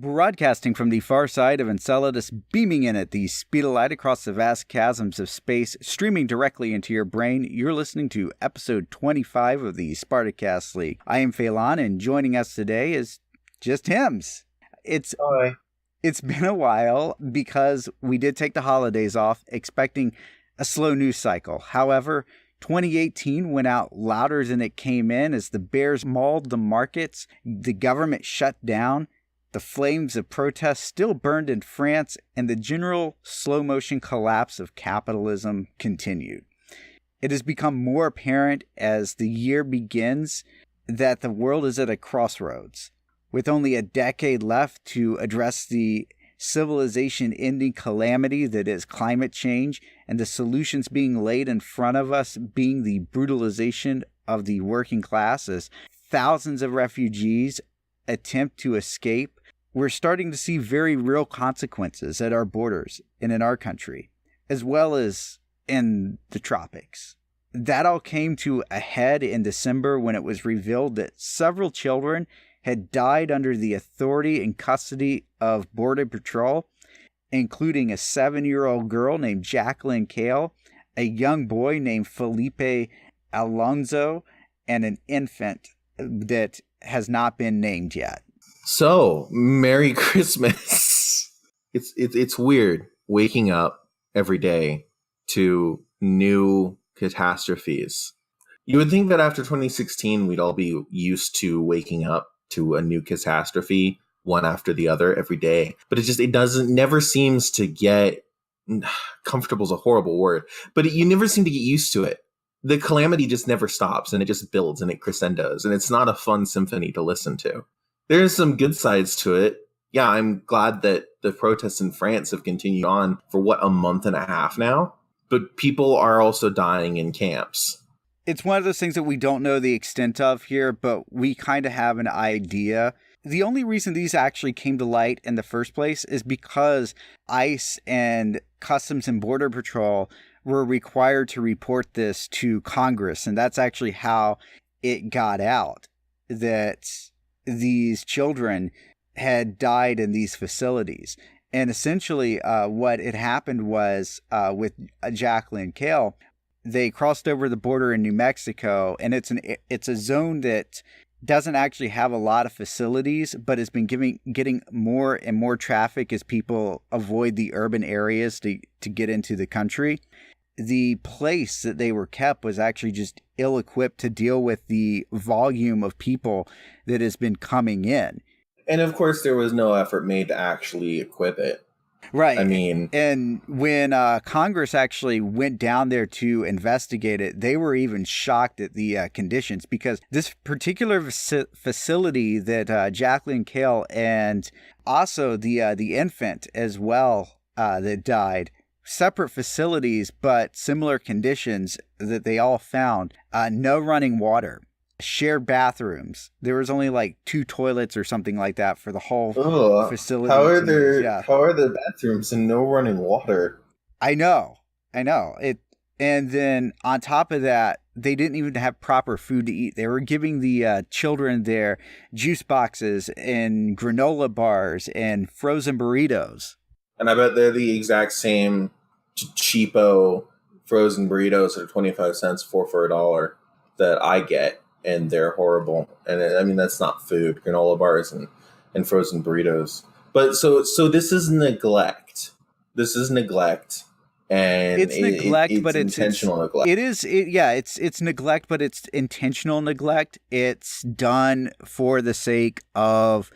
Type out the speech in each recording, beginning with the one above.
Broadcasting from the far side of Enceladus, beaming in at the speed of light across the vast chasms of space, streaming directly into your brain, you're listening to episode 25 of the Spartacast League. I am Phelan, and joining us today is just Hims. Hi. It's been a while because we did take the holidays off, expecting a slow news cycle. However, 2018 went out louder than it came in as the bears mauled the markets, the government shut down, the flames of protest still burned in France, and the general slow-motion collapse of capitalism continued. It has become more apparent as the year begins that the world is at a crossroads. With only a decade left to address the civilization-ending calamity that is climate change, and the solutions being laid in front of us being the brutalization of the working class as thousands of refugees attempt to escape, we're starting to see very real consequences at our borders and in our country, as well as in the tropics. That all came to a head in December when it was revealed that several children had died under the authority and custody of Border Patrol, including a 7-year-old girl named Jacqueline Kale, a young boy named Felipe Alonso, and an infant that has not been named yet. So, Merry Christmas. It's weird waking up every day to new catastrophes. You would think that after 2016, we'd all be used to waking up to a new catastrophe, one after the other every day. But it never seems to get, comfortable is a horrible word, but you never seem to get used to it. The calamity just never stops, and it just builds and it crescendos, and it's not a fun symphony to listen to. There's some good sides to it. Yeah, I'm glad that the protests in France have continued on for, a month and a half now? But people are also dying in camps. It's one of those things that we don't know the extent of here, but we kind of have an idea. The only reason these actually came to light in the first place is because ICE and Customs and Border Patrol were required to report this to Congress, and that's actually how it got out that these children had died in these facilities. And essentially what had happened was with Jacqueline Kale, they crossed over the border in New Mexico, and it's a zone that doesn't actually have a lot of facilities, but has been getting more and more traffic as people avoid the urban areas to get into the country. The place that they were kept was actually just ill-equipped to deal with the volume of people that has been coming in. And of course, there was no effort made to actually equip it. Right. I mean, and when Congress actually went down there to investigate it, they were even shocked at the conditions, because this particular facility that Jacqueline Kale and also the infant as well that died, separate facilities, but similar conditions that they all found. No running water, shared bathrooms. There was only like 2 toilets or something like that for the whole facility. How are the bathrooms and no running water? I know it. And then on top of that, they didn't even have proper food to eat. They were giving the children their juice boxes and granola bars and frozen burritos. And I bet they're the exact same cheapo frozen burritos that are 25 cents for $1 that I get, and they're horrible. And I mean, that's not food, granola bars and frozen burritos. But so this is neglect. This is neglect. And it's neglect, but it's intentional neglect. It's neglect, but it's intentional neglect. It's done for the sake of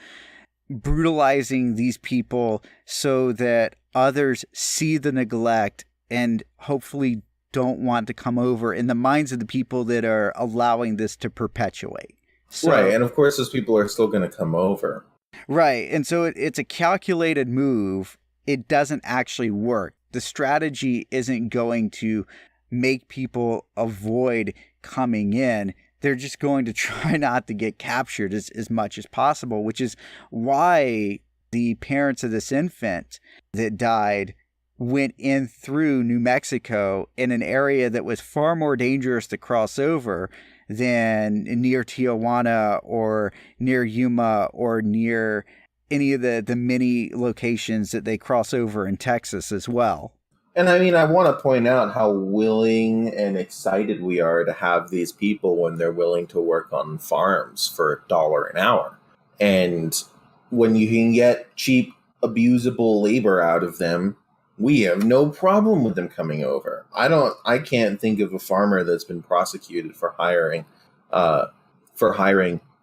brutalizing these people so that others see the neglect and hopefully don't want to come over in the minds of the people that are allowing this to perpetuate. Right, and of course those people are still going to come over. Right, and so it's a calculated move. It doesn't actually work. The strategy isn't going to make people avoid coming in. They're just going to try not to get captured as much as possible, which is why the parents of this infant that died went in through New Mexico in an area that was far more dangerous to cross over than near Tijuana or near Yuma or near any of the many locations that they cross over in Texas as well. And I mean, I want to point out how willing and excited we are to have these people when they're willing to work on farms for $1 an hour. And when you can get cheap, abusable labor out of them, we have no problem with them coming over. I can't think of a farmer that's been prosecuted for hiring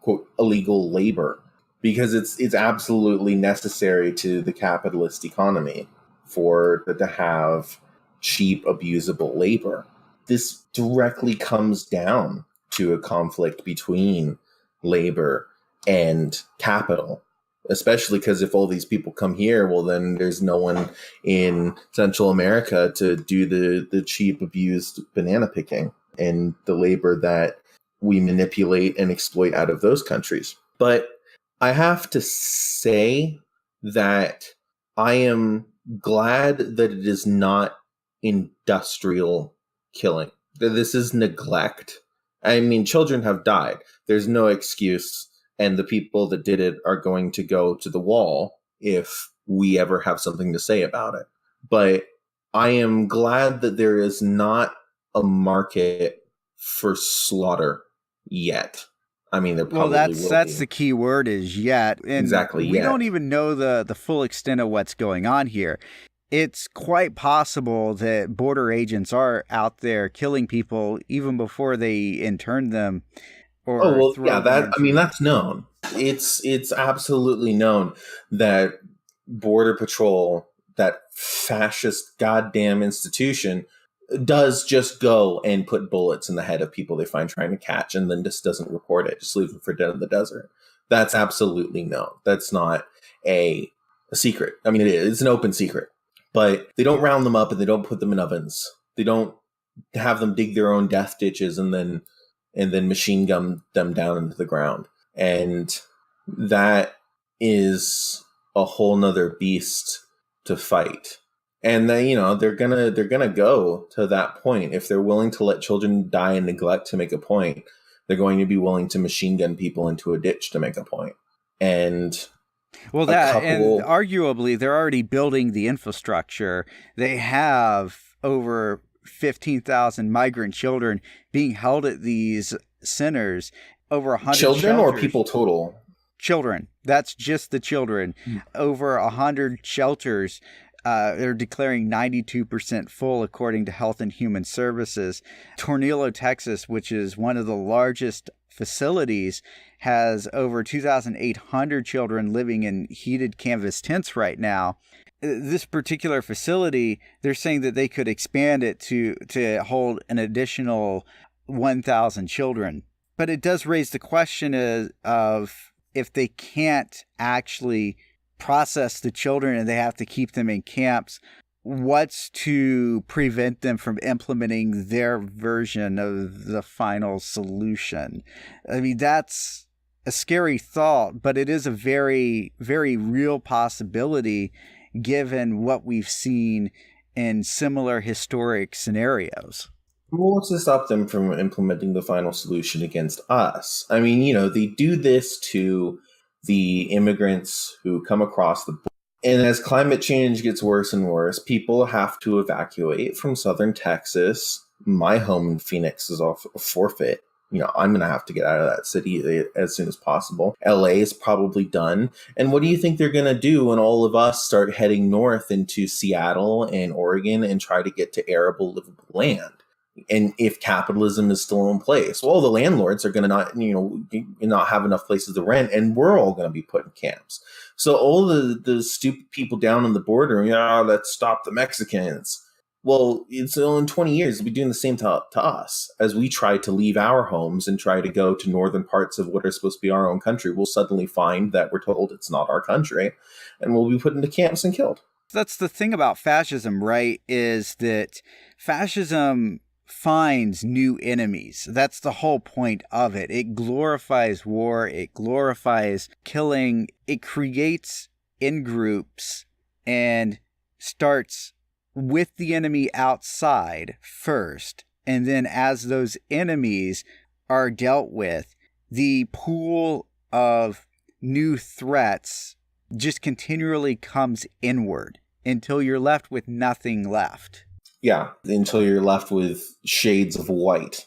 quote illegal labor, because it's absolutely necessary to the capitalist economy for to have cheap, abusable labor. This directly comes down to a conflict between labor and capital, especially because if all these people come here, well, then there's no one in Central America to do the cheap, abused banana picking and the labor that we manipulate and exploit out of those countries. But I have to say that I am glad that it is not industrial killing. This is neglect. I mean, children have died. There's no excuse. And the people that did it are going to go to the wall if we ever have something to say about it. But I am glad that there is not a market for slaughter yet. I mean, there probably will be. That's the key word, is yet. And exactly. We don't even know the full extent of what's going on here. It's quite possible that border agents are out there killing people even before they intern them. That's known. It's absolutely known that Border Patrol, that fascist goddamn institution, does just go and put bullets in the head of people they find trying to catch, and then just doesn't report it, just leave them for dead in the desert. That's absolutely known. That's not a secret. I mean, it's an open secret. But they don't round them up and they don't put them in ovens. They don't have them dig their own death ditches and then machine gun them down into the ground. And that is a whole nother beast to fight. And then, they're gonna go to that point. If they're willing to let children die in neglect to make a point, they're going to be willing to machine gun people into a ditch to make a point. And and arguably they're already building the infrastructure. They have over 15,000 migrant children being held at these centers, over 100 children shelters. Or people total? Children. That's just the children. Over 100 shelters. They're declaring 92% full, according to Health and Human Services. Tornillo, Texas, which is one of the largest facilities, has over 2,800 children living in heated canvas tents right now. This particular facility, they're saying that they could expand it to hold an additional 1,000 children. But it does raise the question of if they can't actually process the children and they have to keep them in camps, what's to prevent them from implementing their version of the final solution? I mean, that's a scary thought, but it is a very, very real possibility given what we've seen in similar historic scenarios. Well, what's to stop them from implementing the final solution against us? I mean, they do this to the immigrants who come across the border. And as climate change gets worse and worse, people have to evacuate from southern Texas. My home in Phoenix is off a forfeit. I'm going to have to get out of that city as soon as possible. LA is probably done. And what do you think they're going to do when all of us start heading north into Seattle and Oregon and try to get to arable, livable land? And if capitalism is still in place, well, the landlords are going to not have enough places to rent, and we're all going to be put in camps. So all the stupid people down on the border, let's stop the Mexicans. Well, it's in 20 years, they'll be doing the same to us as we try to leave our homes and try to go to northern parts of what are supposed to be our own country. We'll suddenly find that we're told it's not our country, and we'll be put into camps and killed. That's the thing about fascism, right? Is that fascism finds new enemies. That's the whole point of it. It glorifies war. It glorifies killing. It creates in-groups and starts with the enemy outside first. And then as those enemies are dealt with, the pool of new threats just continually comes inward until you're left with nothing left. Yeah, until you're left with shades of white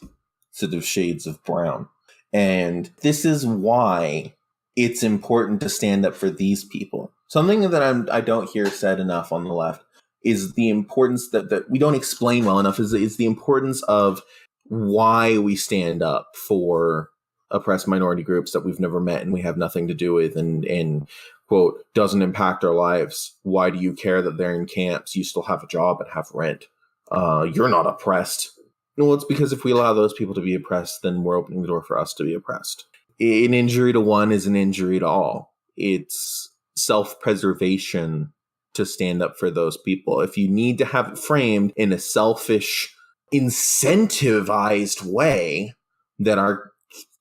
instead of shades of brown. And this is why it's important to stand up for these people. Something that I don't hear said enough on the left is the importance that we don't explain well enough is the importance of why we stand up for oppressed minority groups that we've never met and we have nothing to do with and quote, doesn't impact our lives. Why do you care that they're in camps? You still have a job and have rent. You're not oppressed. No, it's because if we allow those people to be oppressed, then we're opening the door for us to be oppressed. An injury to one is an injury to all. It's self-preservation to stand up for those people. If you need to have it framed in a selfish, incentivized way that our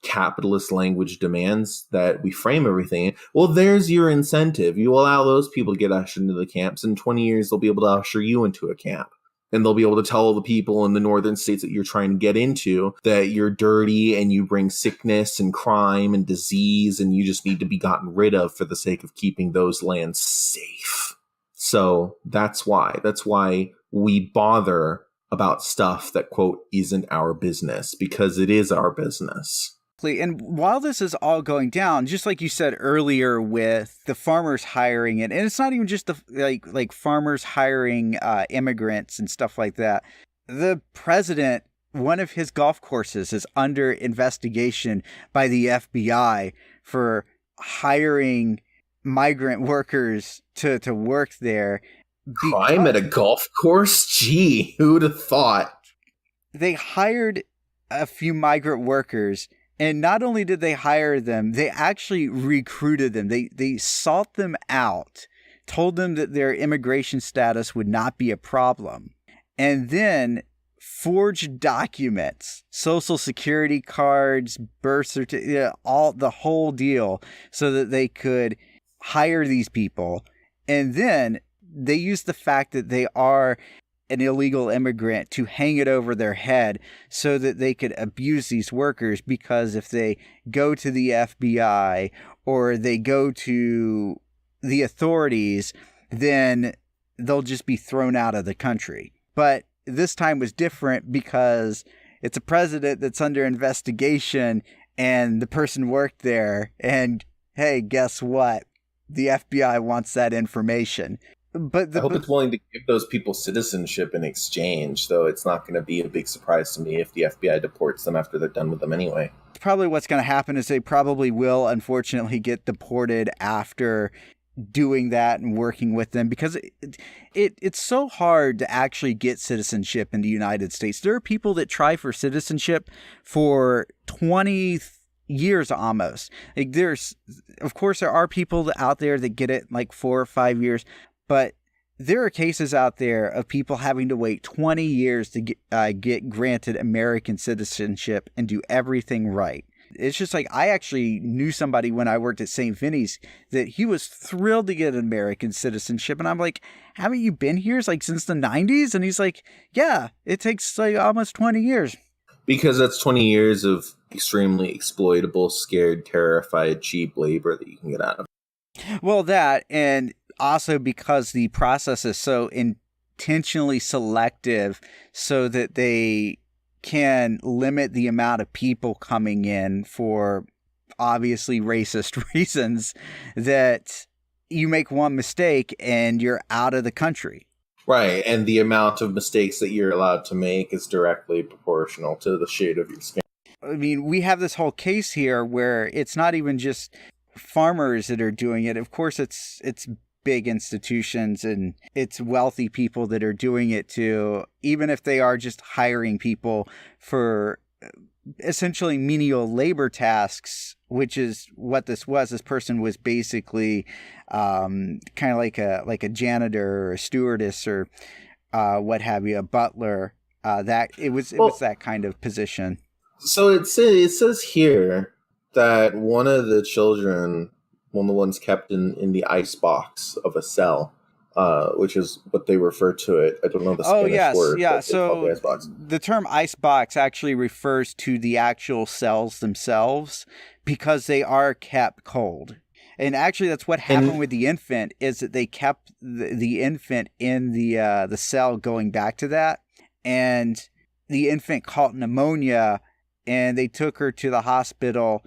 capitalist language demands that we frame everything in, well, there's your incentive. You allow those people to get ushered into the camps. In 20 years, they'll be able to usher you into a camp. And they'll be able to tell the people in the northern states that you're trying to get into that you're dirty and you bring sickness and crime and disease and you just need to be gotten rid of for the sake of keeping those lands safe. So that's why we bother about stuff that, quote, isn't our business, because it is our business. And while this is all going down, just like you said earlier with the farmers hiring it, and it's not even just the like farmers hiring immigrants and stuff like that. The president, one of his golf courses is under investigation by the FBI for hiring migrant workers to work there. Crime at a golf course? Gee, who'd have thought? They hired a few migrant workers. And not only did they hire them, they actually recruited them. They sought them out, told them that their immigration status would not be a problem, and then forged documents, social security cards, birth certificate, all the whole deal, so that they could hire these people. And then they used the fact that they are an illegal immigrant to hang it over their head so that they could abuse these workers, because if they go to the FBI or they go to the authorities, then they'll just be thrown out of the country. But this time was different because it's a president that's under investigation and the person worked there, and hey, guess what? The FBI wants that information. But I hope it's willing to give those people citizenship in exchange, though it's not going to be a big surprise to me if the FBI deports them after they're done with them anyway. Probably what's going to happen is they probably will, unfortunately, get deported after doing that and working with them, because it's so hard to actually get citizenship in the United States. There are people that try for citizenship for 20 years almost. Like of course, there are people out there that get it like 4 or 5 years. But there are cases out there of people having to wait 20 years to get granted American citizenship and do everything right. It's just like, I actually knew somebody when I worked at St. Vinny's that he was thrilled to get American citizenship. And I'm like, haven't you been here since the 90s? And he's like, yeah, it takes almost 20 years. Because that's 20 years of extremely exploitable, scared, terrified, cheap labor that you can get out of. Well, that, and also because the process is so intentionally selective so that they can limit the amount of people coming in for obviously racist reasons, that you make one mistake and you're out of the country. Right, and the amount of mistakes that you're allowed to make is directly proportional to the shade of your skin. I mean, we have this whole case here where it's not even just farmers that are doing it. Of course, it's big institutions and it's wealthy people that are doing it too, even if they are just hiring people for essentially menial labor tasks, which is what this was. This person was basically kind of like a janitor or a stewardess or what have you, a butler. That it was that kind of position. So it says here that one of the children, one of the ones kept in the ice box of a cell, which is what they refer to it. I don't know the Spanish word. Yeah. So the term ice box actually refers to the actual cells themselves because they are kept cold. And actually, that's what happened And with the infant, is that they kept the infant in the cell going back to that. And the infant caught pneumonia, and they took her to the hospital,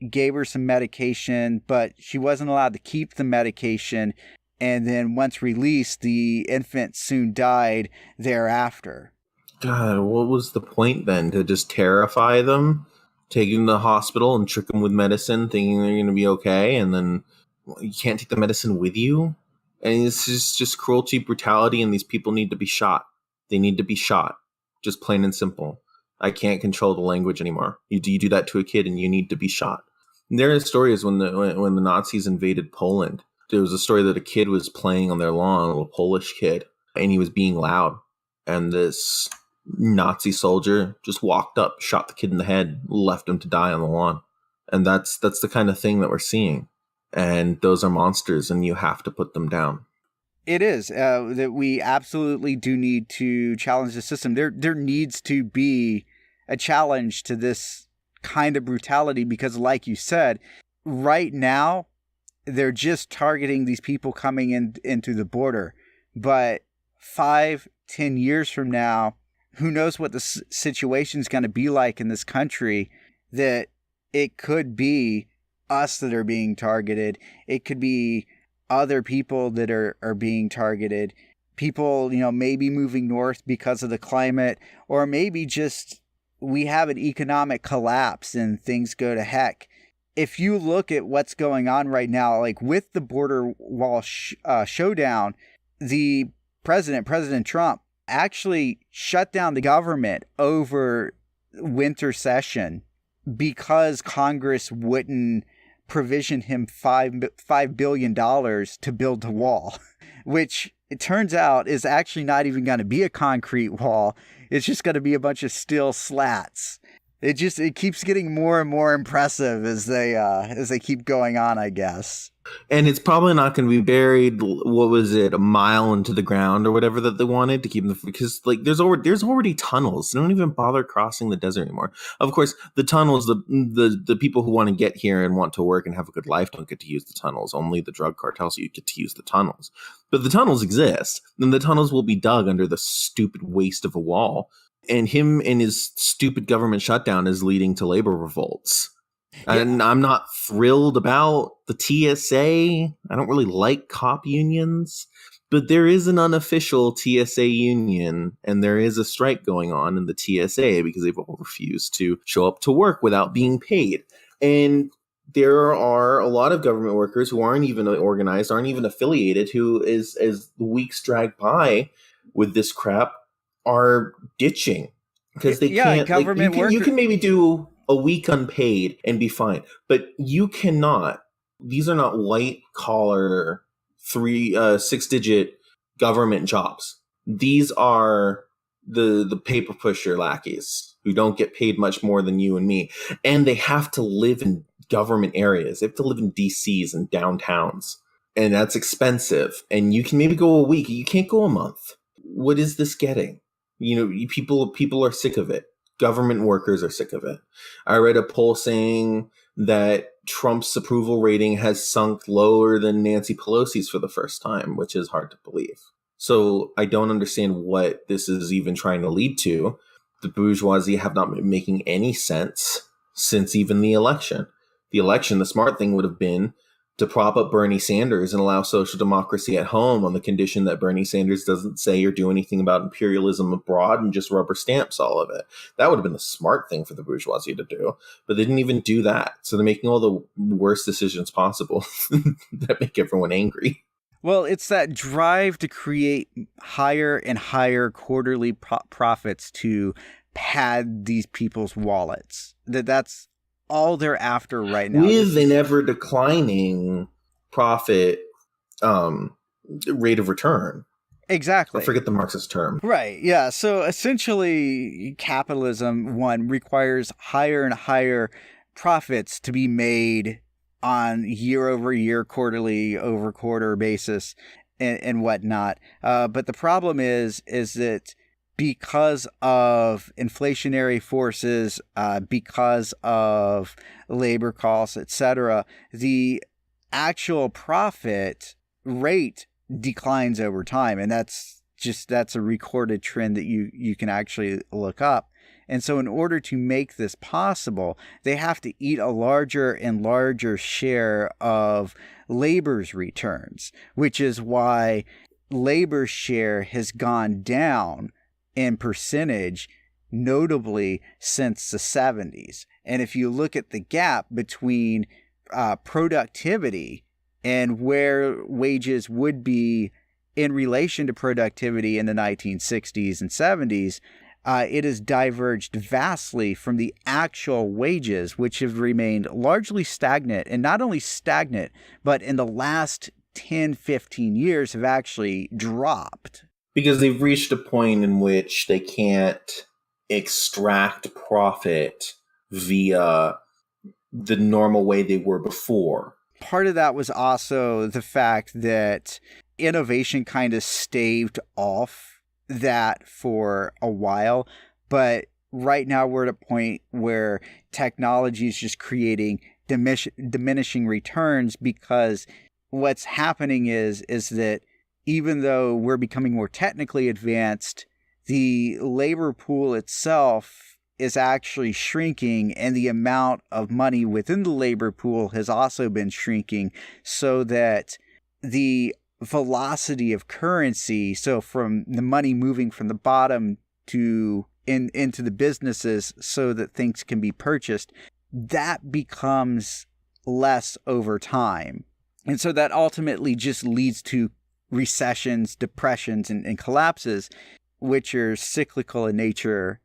gave her some medication, but she wasn't allowed to keep the medication. And then once released, the infant soon died thereafter. God, what was the point then? To just terrify them, take them to the hospital and trick them with medicine, thinking they're going to be okay, and then you can't take the medicine with you? And this is just cruelty, brutality, and these people need to be shot. They need to be shot. Just plain and simple. I can't control the language anymore. You do that to a kid, and you need to be shot. And there are stories when the Nazis invaded Poland. There was a story that a kid was playing on their lawn, a little Polish kid, and he was being loud. And this Nazi soldier just walked up, shot the kid in the head, left him to die on the lawn. And that's the kind of thing that we're seeing. And those are monsters, and you have to put them down. It is that we absolutely do need to challenge the system. There needs to be a challenge to this kind of brutality because, like you said, right now they're just targeting these people coming into the border. But 5-10 years from now, who knows what the situation is going to be like in this country, that it could be us that are being targeted. It could be other people that are being targeted. People, maybe moving north because of the climate, or maybe just we have an economic collapse and things go to heck. If you look at what's going on right now, like with the border wall showdown, the President Trump, actually shut down the government over winter session because Congress wouldn't provision him $5 billion to build the wall, which it turns out is actually not even going to be a concrete wall. It's just going to be a bunch of steel slats. It keeps getting more and more impressive as they keep going on, I guess. And it's probably not going to be buried. What was it, a mile into the ground or whatever that they wanted to keep them, because like there's already tunnels. They don't even bother crossing the desert anymore. Of course, the tunnels, the people who want to get here and want to work and have a good life don't get to use the tunnels. Only the drug cartels get to use the tunnels. But the tunnels exist, and the tunnels will be dug under the stupid waste of a wall. And him and his stupid government shutdown is leading to labor revolts. And I'm not thrilled about the TSA. I don't really like cop unions, but there is an unofficial TSA union, and there is a strike going on in the TSA because they've all refused to show up to work without being paid. And there are a lot of government workers who aren't even organized, aren't even affiliated, who, as the weeks drag by with this crap, are ditching because they can't. Government workers. You can maybe do a week unpaid and be fine, but you cannot. These are not white collar 6-digit government jobs. These are the paper pusher lackeys who don't get paid much more than you and me, and they have to live in government areas. They have to live in DCs and downtowns, and that's expensive. And you can maybe go a week. You can't go a month. What is this getting? People are sick of it. Government workers are sick of it. I read a poll saying that Trump's approval rating has sunk lower than Nancy Pelosi's for the first time, which is hard to believe. So I don't understand what this is even trying to lead to. The bourgeoisie have not been making any sense since even the election. The smart thing would have been to prop up Bernie Sanders and allow social democracy at home on the condition that Bernie Sanders doesn't say or do anything about imperialism abroad and just rubber stamps all of it. That would have been the smart thing for the bourgeoisie to do, but they didn't even do that. So they're making all the worst decisions possible that make everyone angry. Well, it's that drive to create higher and higher quarterly profits to pad these people's wallets. That's all they're after right now. With an ever declining profit rate of return. Exactly. I forget the Marxist term. Right. Yeah. So essentially, capitalism, requires higher and higher profits to be made on year-over-year, quarterly-over-quarter basis and whatnot. But the problem is that because of inflationary forces, because of labor costs, etc., the actual profit rate declines over time. And that's a recorded trend that you can actually look up. And so in order to make this possible, they have to eat a larger and larger share of labor's returns, which is why labor's share has gone down in percentage notably since the 70s. And if you look at the gap between productivity and where wages would be in relation to productivity in the 1960s and 70s, it has diverged vastly from the actual wages, which have remained largely stagnant. And not only stagnant, but in the last 10, 15 years have actually dropped. Because they've reached a point in which they can't extract profit via the normal way they were before. Part of that was also the fact that innovation kind of staved off that for a while, but right now we're at a point where technology is just creating diminishing returns, because what's happening is that even though we're becoming more technically advanced, the labor pool itself is actually shrinking, and the amount of money within the labor pool has also been shrinking, so that the velocity of currency, so from the money moving from the bottom to into the businesses so that things can be purchased, that becomes less over time. And so that ultimately just leads to recessions, depressions, and collapses, which are cyclical in nature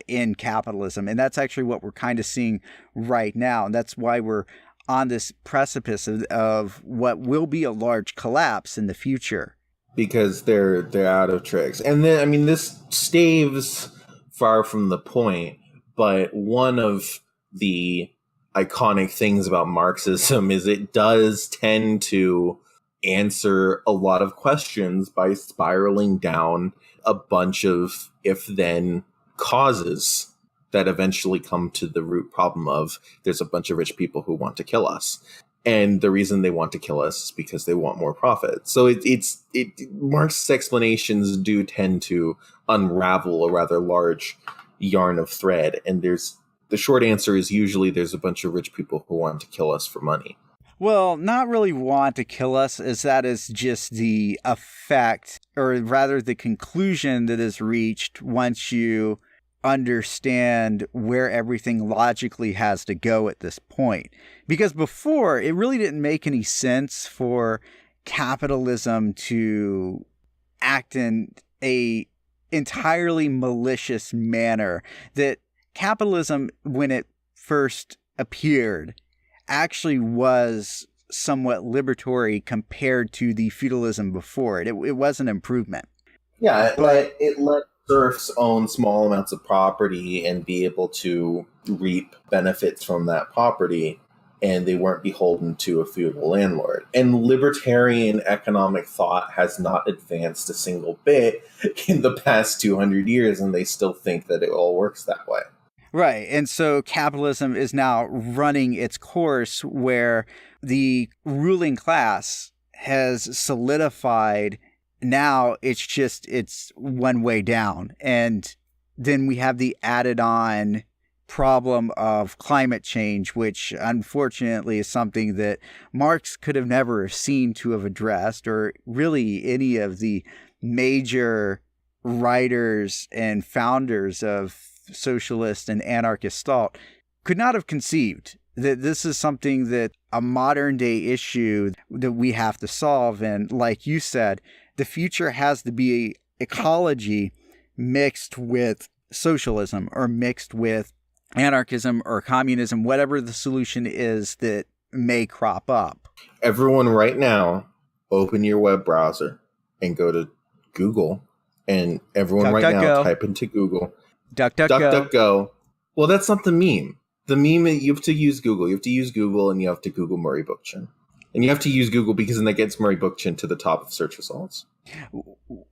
in capitalism. And that's actually what we're kind of seeing right now. And that's why we're on this precipice of what will be a large collapse in the future. Because they're out of tricks. And then, I mean, this staves far from the point, but one of the iconic things about Marxism is it does tend to answer a lot of questions by spiraling down a bunch of if-then causes that eventually come to the root problem of there's a bunch of rich people who want to kill us. And the reason they want to kill us is because they want more profit. So Marx's explanations do tend to unravel a rather large yarn of thread. And the short answer is usually there's a bunch of rich people who want to kill us for money. Well, not really want to kill us, as that is just the effect, or rather the conclusion that is reached once you understand where everything logically has to go at this point. Because before, it really didn't make any sense for capitalism to act in a entirely malicious manner. That capitalism, when it first appeared, actually was somewhat liberatory compared to the feudalism before it. It was an improvement. Yeah, but it let serfs own small amounts of property and be able to reap benefits from that property, and they weren't beholden to a feudal landlord. And libertarian economic thought has not advanced a single bit in the past 200 years, and they still think that it all works that way. Right. And so capitalism is now running its course where the ruling class has solidified. Now it's one way down. And then we have the added on problem of climate change, which unfortunately is something that Marx could have never seen to have addressed, or really any of the major writers and founders of socialist and anarchist thought could not have conceived that this is something that a modern day issue that we have to solve. And like you said, the future has to be ecology mixed with socialism, or mixed with anarchism or communism, whatever the solution is that may crop up. Everyone right now, open your web browser and go to Google, and everyone type into Google DuckDuckGo. Well, that's not the meme. The meme, you have to use Google. You have to use Google, and you have to Google Murray Bookchin. And you have to use Google because then that gets Murray Bookchin to the top of search results.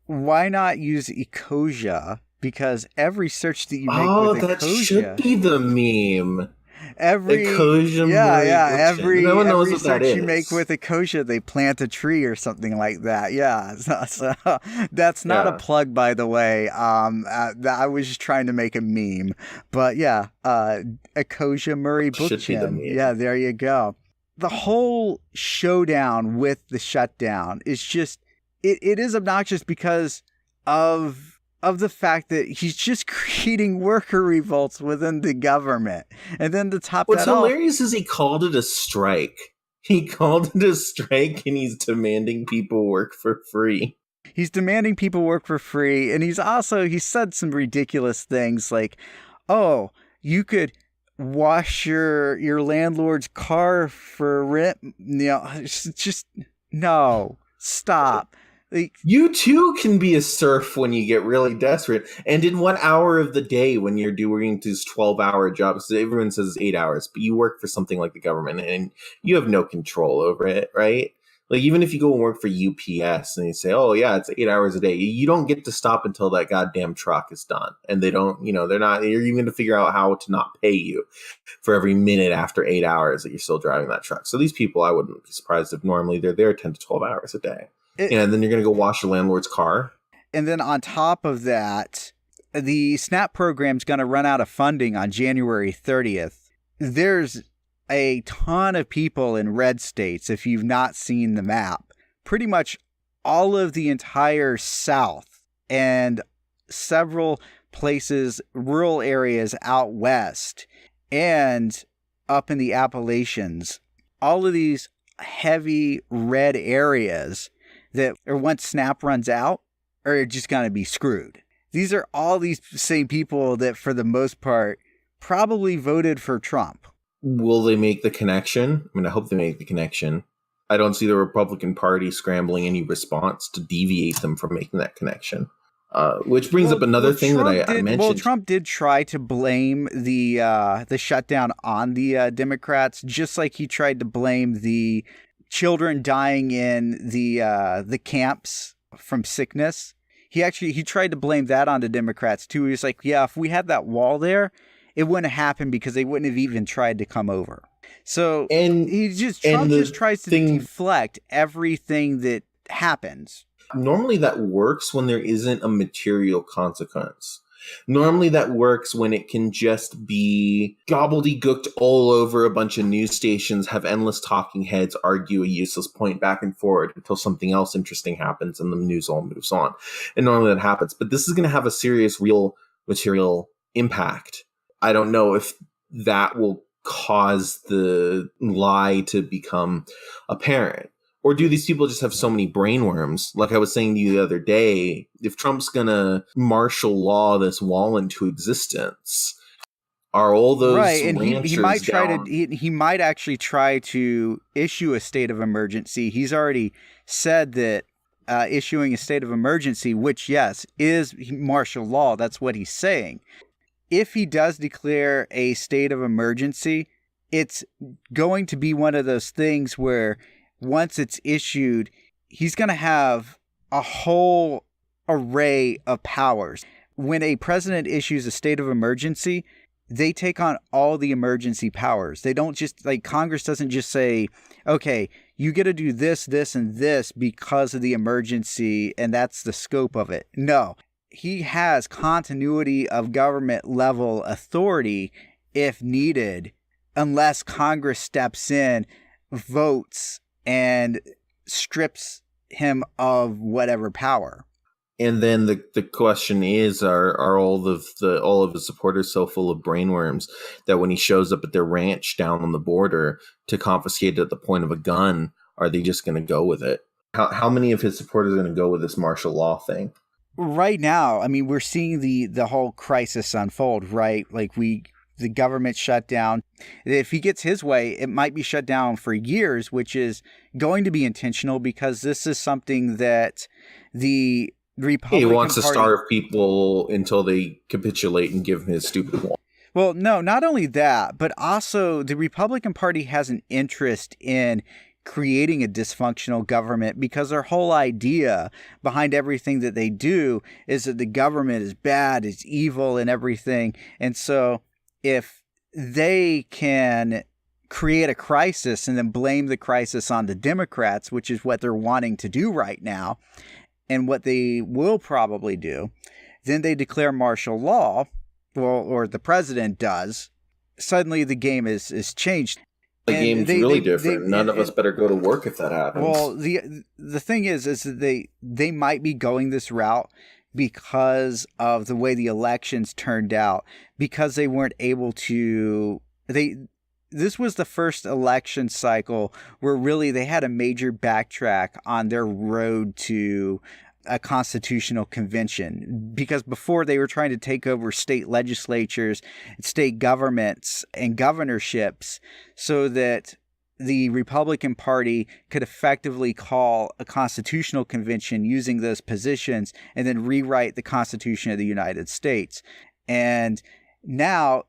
Why not use Ecosia? Because every search that you make with Ecosia... that should be the meme. Every Ekoja yeah, Murray yeah, Bookchin. No one knows every what that search you make is. with Ecosia, they plant a tree or something like that. Yeah, so that's not a Yeah, plug, by the way. I was just trying to make a meme, but yeah, Ecosia Murray should be the Bookchin. Yeah, meme. there you go. The whole showdown with the shutdown is just it is obnoxious because of the fact that he's just creating worker revolts within the government. And then to top What's that off, hilarious is he called it a strike. He called it a strike and he's demanding people work for free. he's demanding people work for free. And he said some ridiculous things like, oh, you could wash your landlord's car for rent. It's just no, stop. Like, You too can be a serf when you get really desperate. And in what hour of the day when you're doing these 12-hour jobs? Everyone says 8 hours, but you work for something like the government and you have no control over it, right? Like even if you go and work for UPS and you say, oh yeah, it's 8 hours a day, you don't get to stop until that goddamn truck is done. And they don't, you're even going to figure out how to not pay you for every minute after 8 hours that you're still driving that truck. So these people, I wouldn't be surprised if normally they're there 10 to 12 hours a day. And then you're going to go wash your landlord's car. And then on top of that, the SNAP program's going to run out of funding on January 30th. There's a ton of people in red states, if you've not seen the map. Pretty much all of the entire South and several places, rural areas out west and up in the Appalachians. All of these heavy red areas that once SNAP runs out are just going to be screwed. These are all these same people that, for the most part, probably voted for Trump. Will they make the connection? I mean, I hope they make the connection. I don't see the Republican Party scrambling any response to deviate them from making that connection. Which brings up another thing that I mentioned. Well, Trump did try to blame the shutdown on the Democrats, just like he tried to blame the children dying in the camps from sickness. He tried to blame that on the Democrats too. He was like, yeah, if we had that wall there, it wouldn't have happened because they wouldn't have even tried to come over. So Trump just tries to deflect everything that happens. Normally that works when there isn't a material consequence. Normally that works when it can just be gobbledygooked all over a bunch of news stations, have endless talking heads, argue a useless point back and forward until something else interesting happens and the news all moves on. And normally that happens. But this is going to have a serious, real material impact. I don't know if that will cause the lie to become apparent. Or do these people just have so many brainworms? Like I was saying to you the other day, if Trump's going to martial law this wall into existence, are all those right? And ranchers he might try down? he might actually try to issue a state of emergency. He's already said that issuing a state of emergency, which yes is martial law, that's what he's saying. If he does declare a state of emergency, it's going to be one of those things where once it's issued, he's going to have a whole array of powers. When a president issues a state of emergency, they take on all the emergency powers. They don't just, like, Congress doesn't just say, okay, you get to do this, this, and this because of the emergency, and that's the scope of it. No, he has continuity of government level authority if needed, unless Congress steps in, votes, and strips him of whatever power. And then the question is, are all of his supporters so full of brainworms that when he shows up at their ranch down on the border to confiscate it at the point of a gun, are they just going to go with it? How many of his supporters are going to go with this martial law thing? Right now, I mean, we're seeing the whole crisis unfold, right? Like the government shut down. If he gets his way, it might be shut down for years, which is going to be intentional because this is something that the Republican He wants to Party, starve people until they capitulate and give him his stupid wall. Well, no, not only that, but also the Republican Party has an interest in creating a dysfunctional government because their whole idea behind everything that they do is that the government is bad, is evil, and everything. And so if they can create a crisis and then blame the crisis on the Democrats, which is what they're wanting to do right now and what they will probably do. Then they declare martial law, or the president does. Suddenly the game is changed. The game's really different. None of us better go to work if that happens. Well, the thing is that they might be going this route because of the way the elections turned out, because they weren't able to. This was the first election cycle where really they had a major backtrack on their road to a constitutional convention, because before they were trying to take over state legislatures, state governments, and governorships so that the Republican Party could effectively call a constitutional convention using those positions and then rewrite the Constitution of the United States. And now,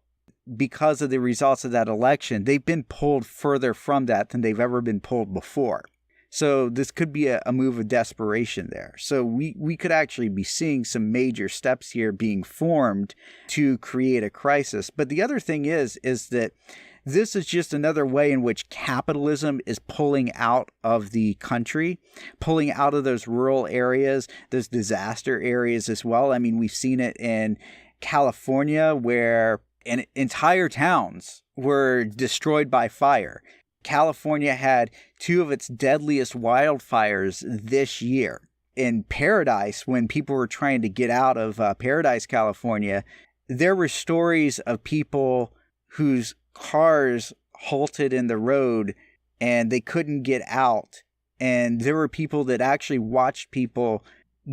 because of the results of that election, they've been pulled further from that than they've ever been pulled before. So this could be a move of desperation there. So we could actually be seeing some major steps here being formed to create a crisis. But the other thing is that this is just another way in which capitalism is pulling out of the country, pulling out of those rural areas, those disaster areas as well. I mean, we've seen it in California where entire towns were destroyed by fire. California had two of its deadliest wildfires this year. In Paradise, when people were trying to get out of Paradise, California, there were stories of people whose cars halted in the road and they couldn't get out. And there were people that actually watched people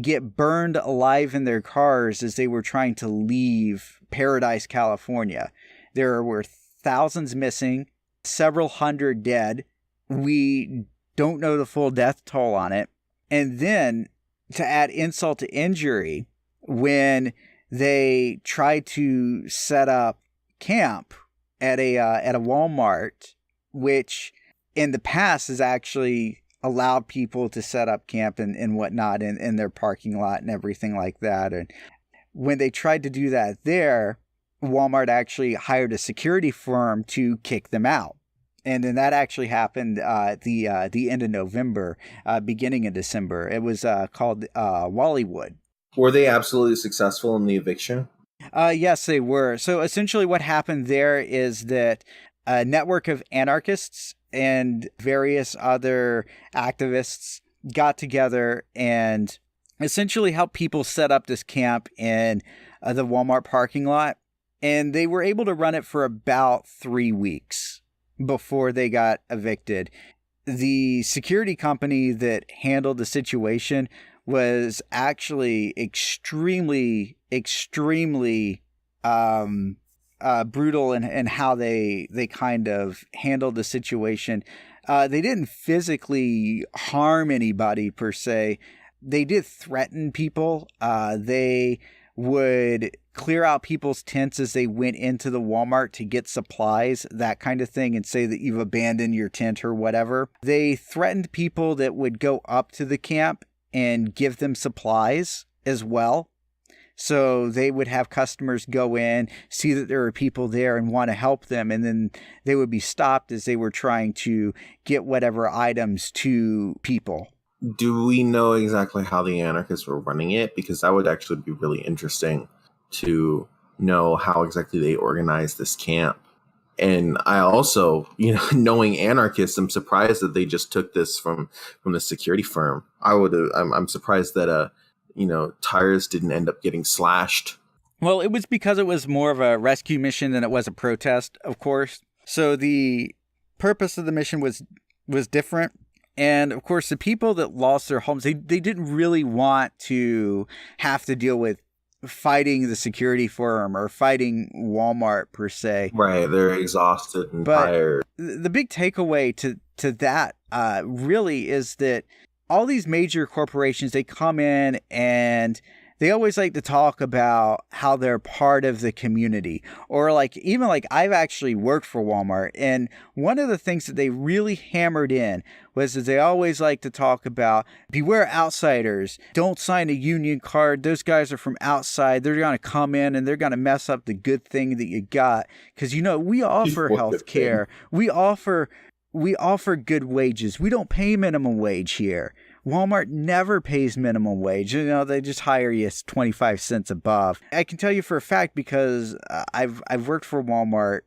get burned alive in their cars as they were trying to leave Paradise, California. There were thousands missing, several hundred dead. We don't know the full death toll on it. And then to add insult to injury, when they tried to set up camp at a Walmart, which in the past has actually allowed people to set up camp and whatnot in their parking lot and everything like that. And when they tried to do that there, Walmart actually hired a security firm to kick them out. And then that actually happened at the end of November, beginning of December. It was called Wallywood. Were they absolutely successful in the eviction? Yes, they were. So essentially what happened there is that a network of anarchists and various other activists got together and essentially helped people set up this camp in the Walmart parking lot. And they were able to run it for about 3 weeks before they got evicted. The security company that handled the situation was actually extremely brutal in how they kind of handled the situation. They didn't physically harm anybody per se. They did threaten people. They would clear out people's tents as they went into the Walmart to get supplies, that kind of thing, and say that you've abandoned your tent or whatever. They threatened people that would go up to the camp and give them supplies as well. So they would have customers go in, see that there are people there and want to help them, and then they would be stopped as they were trying to get whatever items to people. Do we know exactly how the anarchists were running it? Because that would actually be really interesting to know how exactly they organized this camp. And I also, knowing anarchists, I'm surprised that they just took this from the security firm. I'm surprised that tires didn't end up getting slashed. Well, it was because it was more of a rescue mission than it was a protest, of course. So the purpose of the mission was different. And of course, the people that lost their homes, they didn't really want to have to deal with fighting the security firm or fighting Walmart per se. Right. They're exhausted and tired. The big takeaway to that really is that all these major corporations, they come in and they always like to talk about how they're part of the community, or like even like I've actually worked for Walmart, and one of the things that they really hammered in was that they always like to talk about beware outsiders, don't sign a union card, those guys are from outside, they're going to come in and they're going to mess up the good thing that you got, because we offer health care, we offer good wages, we don't pay minimum wage here. Walmart never pays minimum wage. They just hire you 25 cents above. I can tell you for a fact because I've worked for Walmart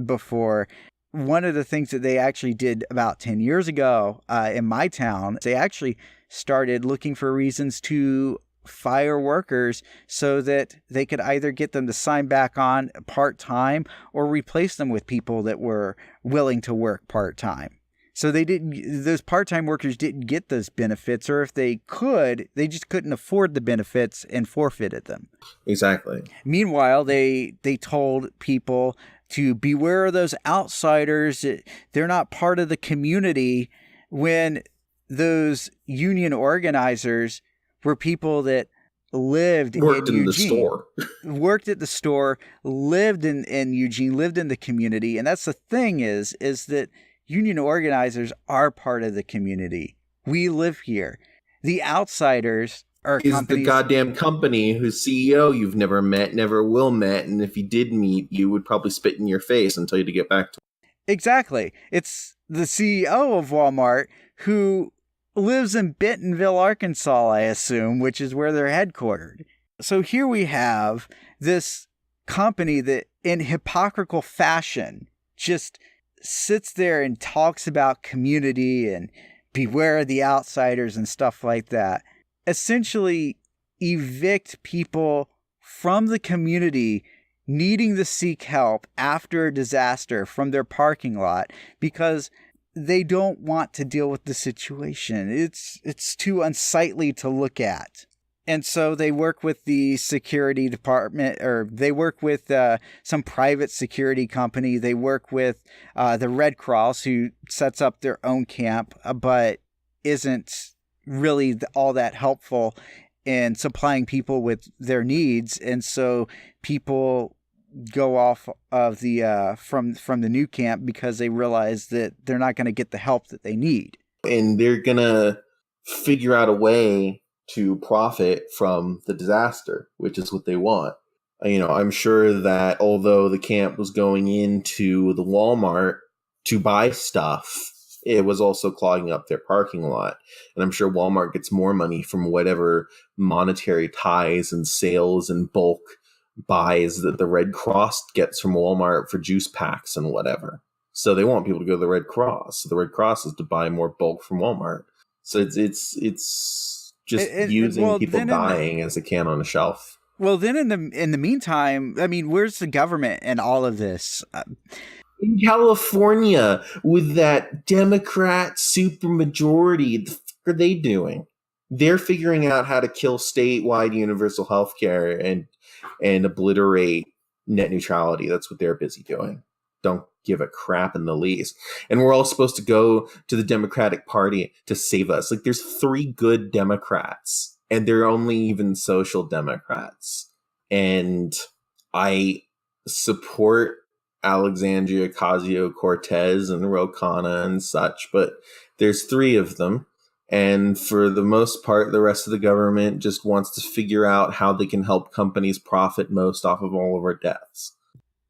before. One of the things that they actually did about 10 years ago in my town, they actually started looking for reasons to fire workers so that they could either get them to sign back on part-time or replace them with people that were willing to work part-time. So those part-time workers didn't get those benefits, or if they could, they just couldn't afford the benefits and forfeited them. Exactly. Meanwhile, they told people to beware of those outsiders. They're not part of the community, when those union organizers were people that worked in the store, worked at the store, lived in Eugene, lived in the community. And that's the thing is that union organizers are part of the community. We live here. The outsiders are companies. The goddamn company whose CEO you've never met, never will met, and if you did meet, you would probably spit in your face and tell you to get back to him. Exactly. It's the CEO of Walmart who lives in Bentonville, Arkansas, I assume, which is where they're headquartered. So here we have this company that in hypocritical fashion just sits there and talks about community and beware of the outsiders and stuff like that. Essentially evict people from the community needing to seek help after a disaster from their parking lot because they don't want to deal with the situation. It's too unsightly to look at. And so they work with the security department, or they work with some private security company. They work with the Red Cross, who sets up their own camp, but isn't really all that helpful in supplying people with their needs. And so people go off of the from the new camp because they realize that they're not going to get the help that they need. And they're going to figure out a way to profit from the disaster, which is what they want. I'm sure that although the camp was going into the Walmart to buy stuff, it was also clogging up their parking lot. And I'm sure Walmart gets more money from whatever monetary ties and sales and bulk buys that the Red Cross gets from Walmart for juice packs and whatever. So they want people to go to the Red Cross. So the Red Cross is to buy more bulk from Walmart. So it's just using people dying as a can on a shelf. Well, then in the meantime, I mean, where's the government in all of this? In California, with that Democrat supermajority, the fuck are they doing? They're figuring out how to kill statewide universal health care and obliterate net neutrality. That's what they're busy doing. Don't give a crap in the least. And we're all supposed to go to the Democratic Party to save us. Like, there's 3 good Democrats, and they're only even social Democrats. And I support Alexandria Ocasio-Cortez and Ro Khanna and such, but there's 3 of them. And for the most part, the rest of the government just wants to figure out how they can help companies profit most off of all of our deaths.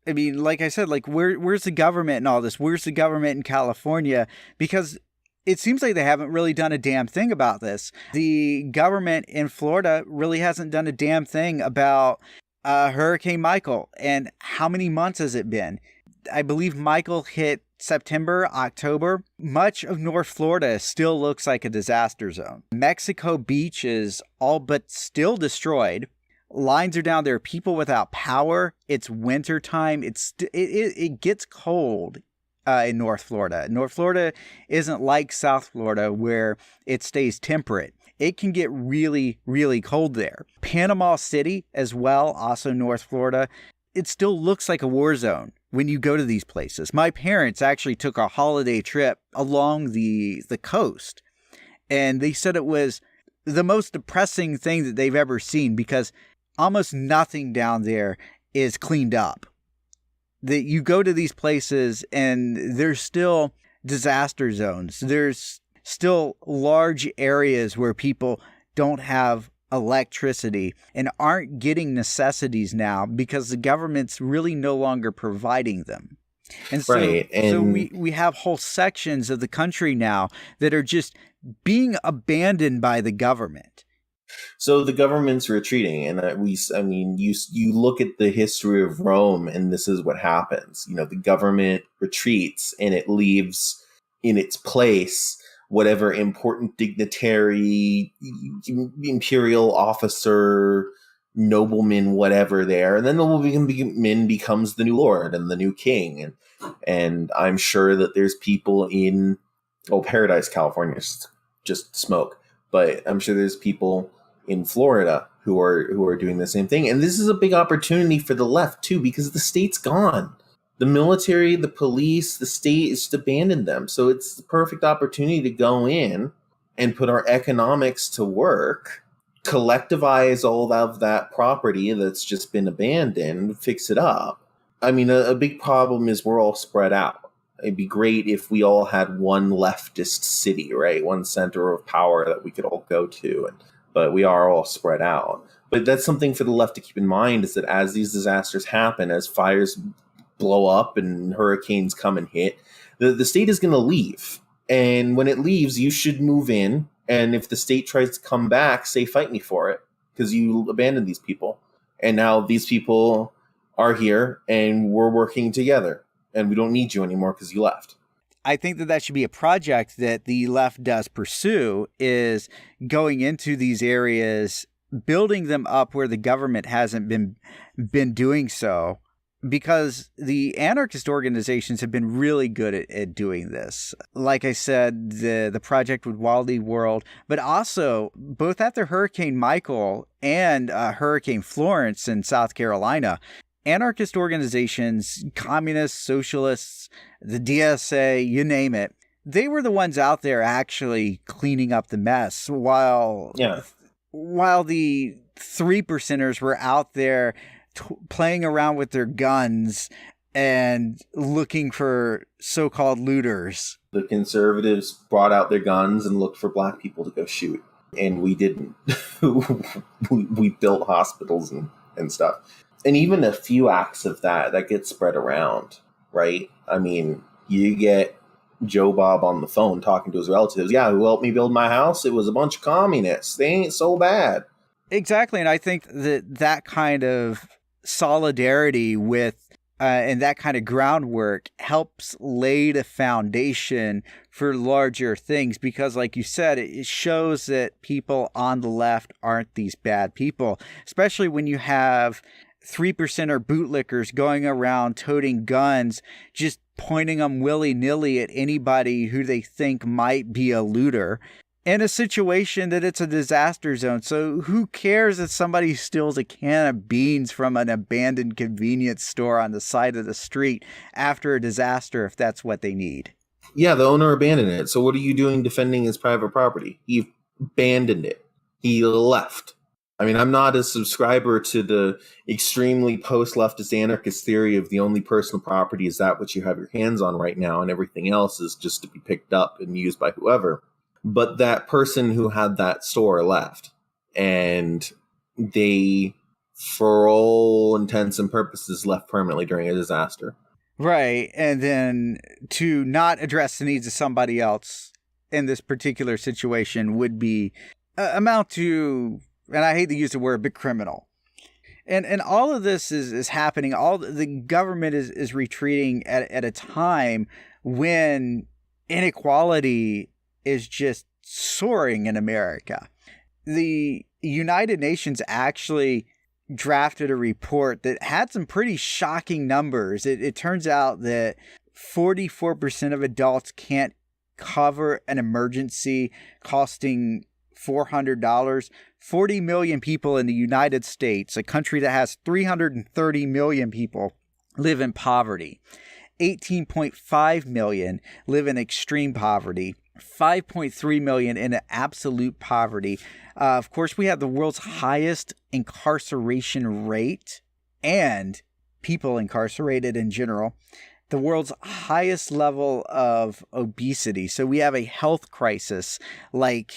I mean, like I said, like where's the government in all this? Where's the government in California? Because it seems like they haven't really done a damn thing about this. The government in Florida really hasn't done a damn thing about Hurricane Michael. And how many months has it been? I believe Michael hit September, October. Much of North Florida still looks like a disaster zone. Mexico Beach is all but still destroyed. Lines are down. There are people without power. It's winter time. It gets cold in North Florida. North Florida isn't like South Florida where it stays temperate. It can get really, really cold there. Panama City as well, also North Florida. It still looks like a war zone when you go to these places. My parents actually took a holiday trip along the coast, and they said it was the most depressing thing that they've ever seen, because almost nothing down there is cleaned up. That you go to these places and there's still disaster zones. There's still large areas where people don't have electricity and aren't getting necessities now because the government's really no longer providing them. And so, Right. And so we have whole sections of the country now that are just being abandoned by the government. so the government's retreating, and you look at the history of Rome, and this is what happens. You know, the government retreats, and it leaves in its place whatever important dignitary, imperial officer, nobleman, whatever there, and then the nobleman becomes the new lord and the new king, and I'm sure that there's people in Paradise, California, is just smoke, but I'm sure there's people in Florida who are doing the same thing. And this is a big opportunity for the left too, because the state's gone. The military, the police, the state has just abandoned them. So it's the perfect opportunity to go in and put our economics to work, collectivize all of that property that's just been abandoned, fix it up. I mean, a big problem is we're all spread out. It'd be great if we all had one leftist city, right? One center of power that we could all go to. But we are all spread out. But that's something for the left to keep in mind, is that as these disasters happen, as fires blow up and hurricanes come and hit, the state is going to leave. And when it leaves, you should move in. And if the state tries to come back, say, fight me for it, because you abandoned these people. And now these people are here and we're working together. And we don't need you anymore because you left. I think that should be a project that the left does pursue, is going into these areas, building them up where the government hasn't been doing so, because the anarchist organizations have been really good at doing this. Like I said, the project with Wildly World, but also both after Hurricane Michael and Hurricane Florence in South Carolina, anarchist organizations, communists, socialists, the DSA, you name it, they were the ones out there actually cleaning up the mess, while the 3%ers were out there playing around with their guns and looking for so-called looters. The conservatives brought out their guns and looked for black people to go shoot. And we didn't. we built hospitals and stuff. And even a few acts of that get spread around, right? I mean, you get Joe Bob on the phone talking to his relatives. Yeah, who helped me build my house? It was a bunch of communists. They ain't so bad. Exactly. And I think that kind of solidarity with and that kind of groundwork helps lay the foundation for larger things, because like you said, it shows that people on the left aren't these bad people, especially when you have 3%er bootlickers going around toting guns, just pointing them willy-nilly at anybody who they think might be a looter, in a situation that it's a disaster zone. So who cares if somebody steals a can of beans from an abandoned convenience store on the side of the street after a disaster, if that's what they need? Yeah, the owner abandoned it. So what are you doing defending his private property? He abandoned it. He left. I mean, I'm not a subscriber to the extremely post-leftist anarchist theory of the only personal property is that which you have your hands on right now, and everything else is just to be picked up and used by whoever. But that person who had that store left, and they, for all intents and purposes, left permanently during a disaster. Right. And then to not address the needs of somebody else in this particular situation would be amount to, and I hate to use the word, but criminal. And all of this is happening. All the government is retreating at a time when inequality is just soaring in America. The United Nations actually drafted a report that had some pretty shocking numbers. It turns out that 44% of adults can't cover an emergency costing $400. 40 million people in the United States, a country that has 330 million people, live in poverty. 18.5 million live in extreme poverty, 5.3 million in absolute poverty. Of course, we have the world's highest incarceration rate and people incarcerated in general, the world's highest level of obesity. So we have a health crisis like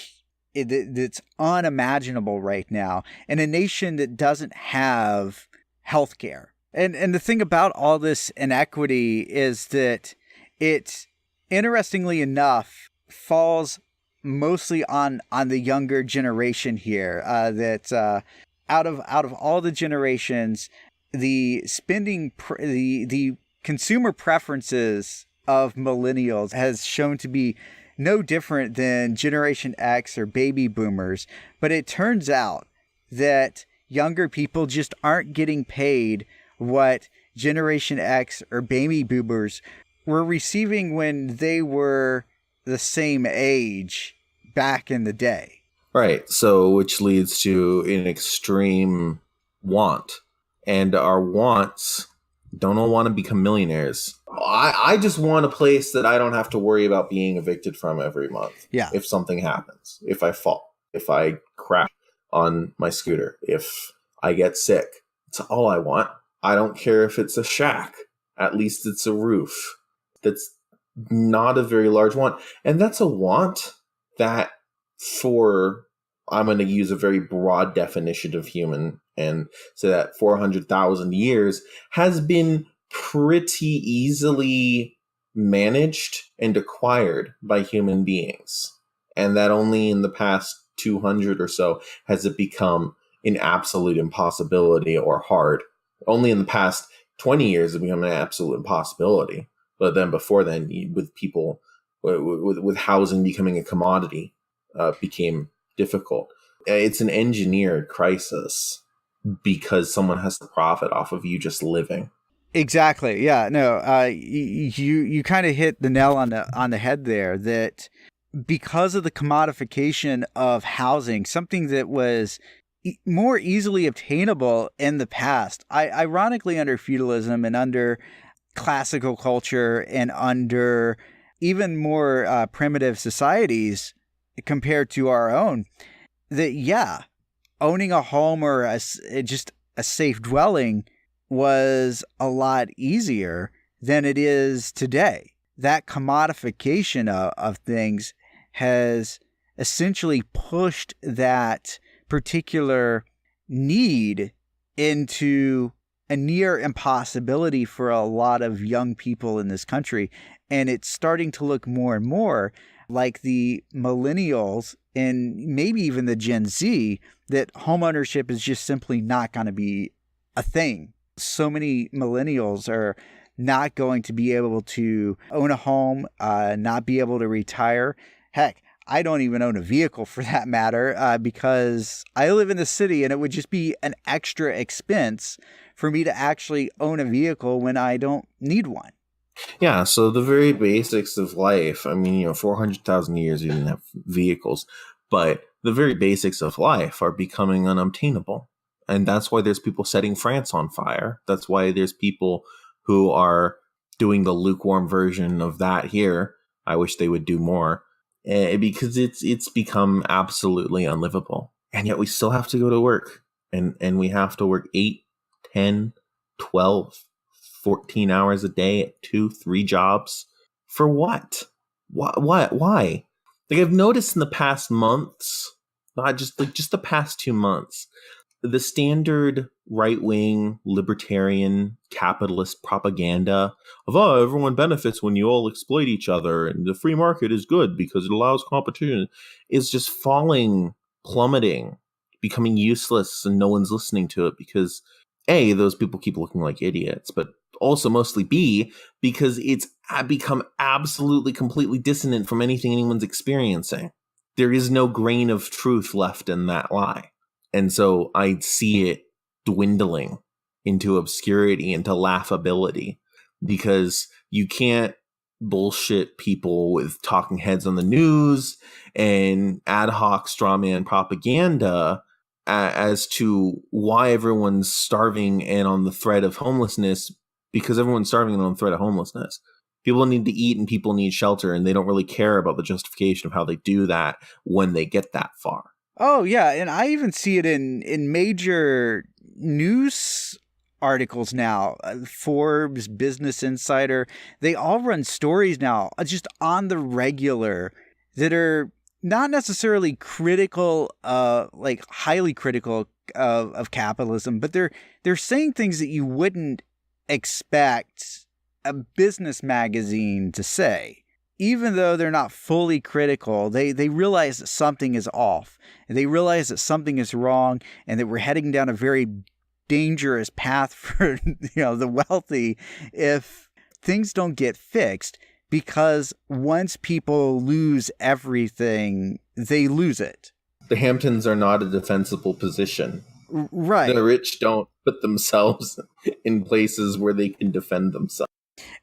that's unimaginable right now in a nation that doesn't have health care. And the thing about all this inequity is that it, interestingly enough, falls mostly on the younger generation here. Out of all the generations, the the consumer preferences of millennials has shown to be no different than Generation X or baby boomers. But it turns out that younger people just aren't getting paid what Generation X or baby boomers were receiving when they were the same age back in the day. Right. So, which leads to an extreme want. And our wants don't all want to become millionaires. I just want a place that I don't have to worry about being evicted from every month. Yeah. If something happens, if I fall, if I crash on my scooter, if I get sick. It's all I want. I don't care if it's a shack. At least it's a roof. That's not a very large want. And that's a want that I'm going to use a very broad definition of human and say that 400,000 years has been pretty easily managed and acquired by human beings. And that only in the past 200 or so has it become an absolute impossibility or hard. Only in the past 20 years has it become an absolute impossibility. But then before then, with people, with housing becoming a commodity, became difficult. It's an engineered crisis because someone has to profit off of you just living. Exactly. Yeah. No. You kind of hit the nail on the head there. That because of the commodification of housing, something that was more easily obtainable in the past, ironically under feudalism and under classical culture and under even more primitive societies compared to our own, that owning a home or just a safe dwelling was a lot easier than it is today. That commodification of things has essentially pushed that particular need into a near impossibility for a lot of young people in this country. And it's starting to look more and more like the millennials and maybe even the Gen Z, that homeownership is just simply not going to be a thing. So many millennials are not going to be able to own a home, not be able to retire. Heck, I don't even own a vehicle for that matter, because I live in the city and it would just be an extra expense for me to actually own a vehicle when I don't need one. Yeah, so the very basics of life, 400,000 years you didn't have vehicles, but the very basics of life are becoming unobtainable. And that's why there's people setting France on fire. That's why there's people who are doing the lukewarm version of that here. I wish they would do more, because it's become absolutely unlivable. And yet we still have to go to work, and we have to work 8, 10, 12, 14 hours a day at 2, 3 jobs. For what? Why? Like, I've noticed in the past months, not just the past 2 months, the standard right-wing libertarian capitalist propaganda of, everyone benefits when you all exploit each other and the free market is good because it allows competition, is just plummeting, becoming useless, and no one's listening to it because A, those people keep looking like idiots, but also mostly B, because it's become absolutely completely dissonant from anything anyone's experiencing. There is no grain of truth left in that lie. And so I see it dwindling into obscurity, into laughability, because you can't bullshit people with talking heads on the news and ad hoc straw man propaganda as to why everyone's starving and on the threat of homelessness because everyone's starving on the threat of homelessness. People need to eat and people need shelter, and they don't really care about the justification of how they do that when they get that far. Oh, yeah. And I even see it in major news articles now. Forbes, Business Insider, they all run stories now just on the regular that are not necessarily critical, like highly critical of capitalism, but they're saying things that you wouldn't expect a business magazine to say. Even though they're not fully critical, they realize that something is off. They realize that something is wrong and that we're heading down a very dangerous path for the wealthy if things don't get fixed, because once people lose everything, they lose it. The Hamptons are not a defensible position. Right. The rich don't put themselves in places where they can defend themselves.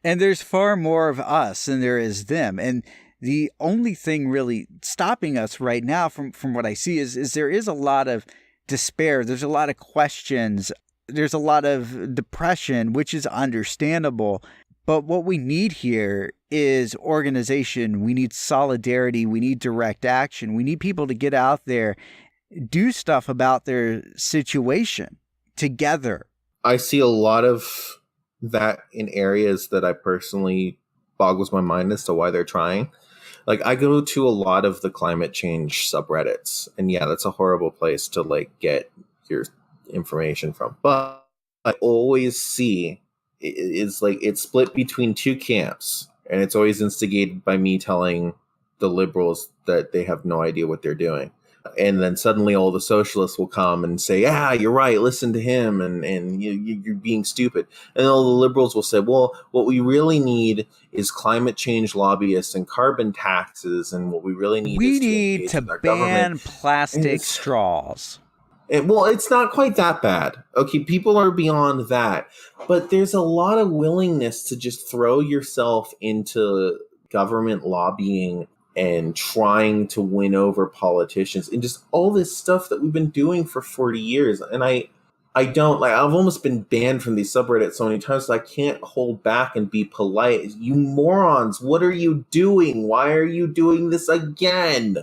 And there's far more of us than there is them. And the only thing really stopping us right now from what I see is there is a lot of despair. There's a lot of questions. There's a lot of depression, which is understandable. But what we need here is organization. We need solidarity. We need direct action. We need people to get out there, do stuff about their situation together. I see a lot of that in areas that I personally boggles my mind as to why they're trying. Like, I go to a lot of the climate change subreddits, and yeah, that's a horrible place to like get your information from. But I always see it's like it's split between two camps, and it's always instigated by me telling the liberals that they have no idea what they're doing. And then suddenly all the socialists will come and say, yeah, you're right, listen to him, and you're being stupid. And all the liberals will say, well, what we really need is climate change lobbyists and carbon taxes, and what we really need is to ban plastic straws. Well, it's not quite that bad. Okay, people are beyond that. But there's a lot of willingness to just throw yourself into government lobbying and trying to win over politicians and just all this stuff that we've been doing for 40 years. And I don't like, I've almost been banned from these subreddits so many times that I can't hold back and be polite. You morons, what are you doing? Why are you doing this again?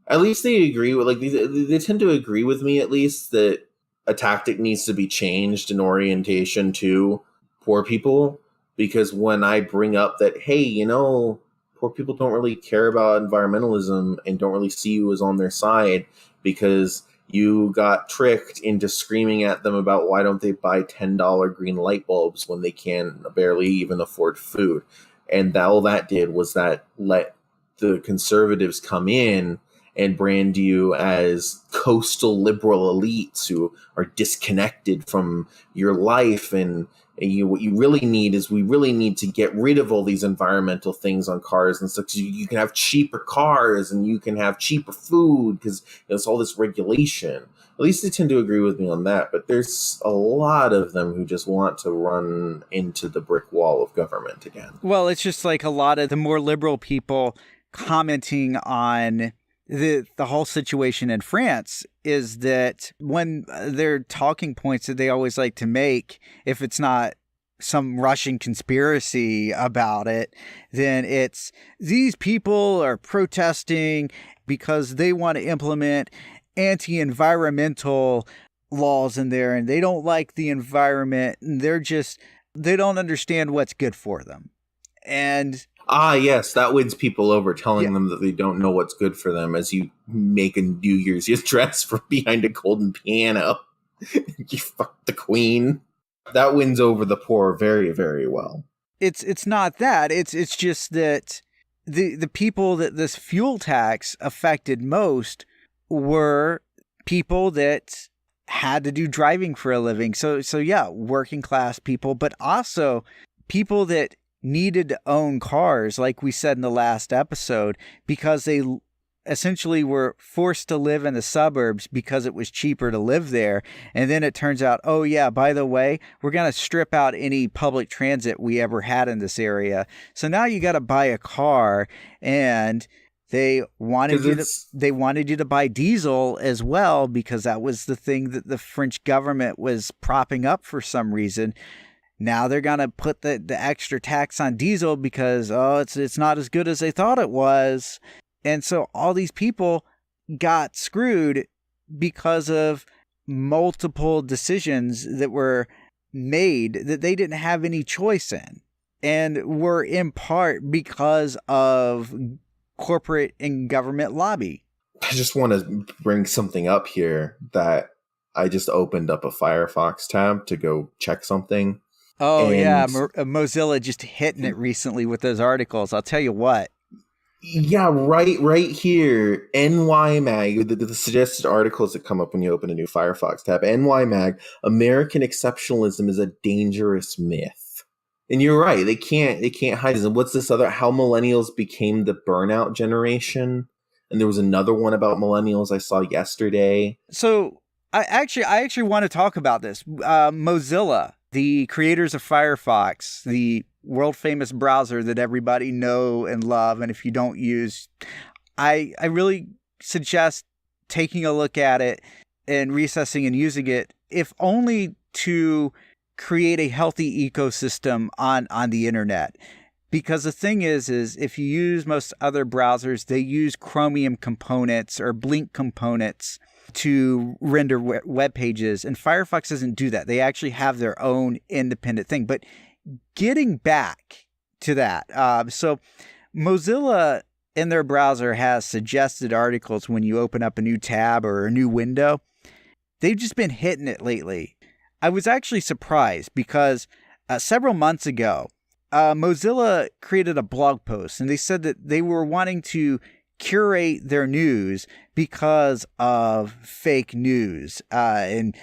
At least they agree with, like, they tend to agree with me at least that a tactic needs to be changed in orientation to poor people. Because when I bring up that, hey, poor people don't really care about environmentalism and don't really see you as on their side because you got tricked into screaming at them about why don't they buy $10 green light bulbs when they can barely even afford food. And all that did was that let the conservatives come in and brand you as coastal liberal elites who are disconnected from your life. And what you really need is we really need to get rid of all these environmental things on cars and stuff. So you can have cheaper cars and you can have cheaper food because there's all this regulation. At least they tend to agree with me on that. But there's a lot of them who just want to run into the brick wall of government again. Well, it's just like a lot of the more liberal people commenting on the whole situation in France is that when their talking points that they always like to make, if it's not some Russian conspiracy about it, then it's these people are protesting because they want to implement anti-environmental laws in there and they don't like the environment and they don't understand what's good for them. And yes, that wins people over, telling them that they don't know what's good for them as you make a New Year's dress from behind a golden piano. You fuck the queen. That wins over the poor very, very well. It's not that. It's just that the people that this fuel tax affected most were people that had to do driving for a living. So yeah, working class people, but also people that needed to own cars, like we said in the last episode, because they essentially were forced to live in the suburbs because it was cheaper to live there. And then it turns out, oh yeah, by the way, we're going to strip out any public transit we ever had in this area. So now you got to buy a car, and they wanted you to buy diesel as well because that was the thing that the French government was propping up for some reason. Now they're going to put the extra tax on diesel because, it's not as good as they thought it was. And so all these people got screwed because of multiple decisions that were made that they didn't have any choice in, and were in part because of corporate and government lobby. I just want to bring something up here that I just opened up a Firefox tab to go check something. Oh, yeah. Mozilla just hitting it recently with those articles. I'll tell you what. Yeah, right here. NY Mag, the suggested articles that come up when you open a new Firefox tab. NY Mag, American exceptionalism is a dangerous myth. And you're right. They can't hide this. And what's this other? How millennials became the burnout generation. And there was another one about millennials I saw yesterday. So I actually want to talk about this. Mozilla, the creators of Firefox, the world famous browser that everybody know and love, and if you don't use, I really suggest taking a look at it and reassessing and using it, if only to create a healthy ecosystem on the internet. Because the thing is if you use most other browsers, they use Chromium components or Blink components to render web pages, and Firefox doesn't do that. They actually have their own independent thing. But getting back to that, so Mozilla in their browser has suggested articles when you open up a new tab or a new window. They've just been hitting it lately. I was actually surprised because several months ago, Mozilla created a blog post, and they said that they were wanting to curate their news because of fake news and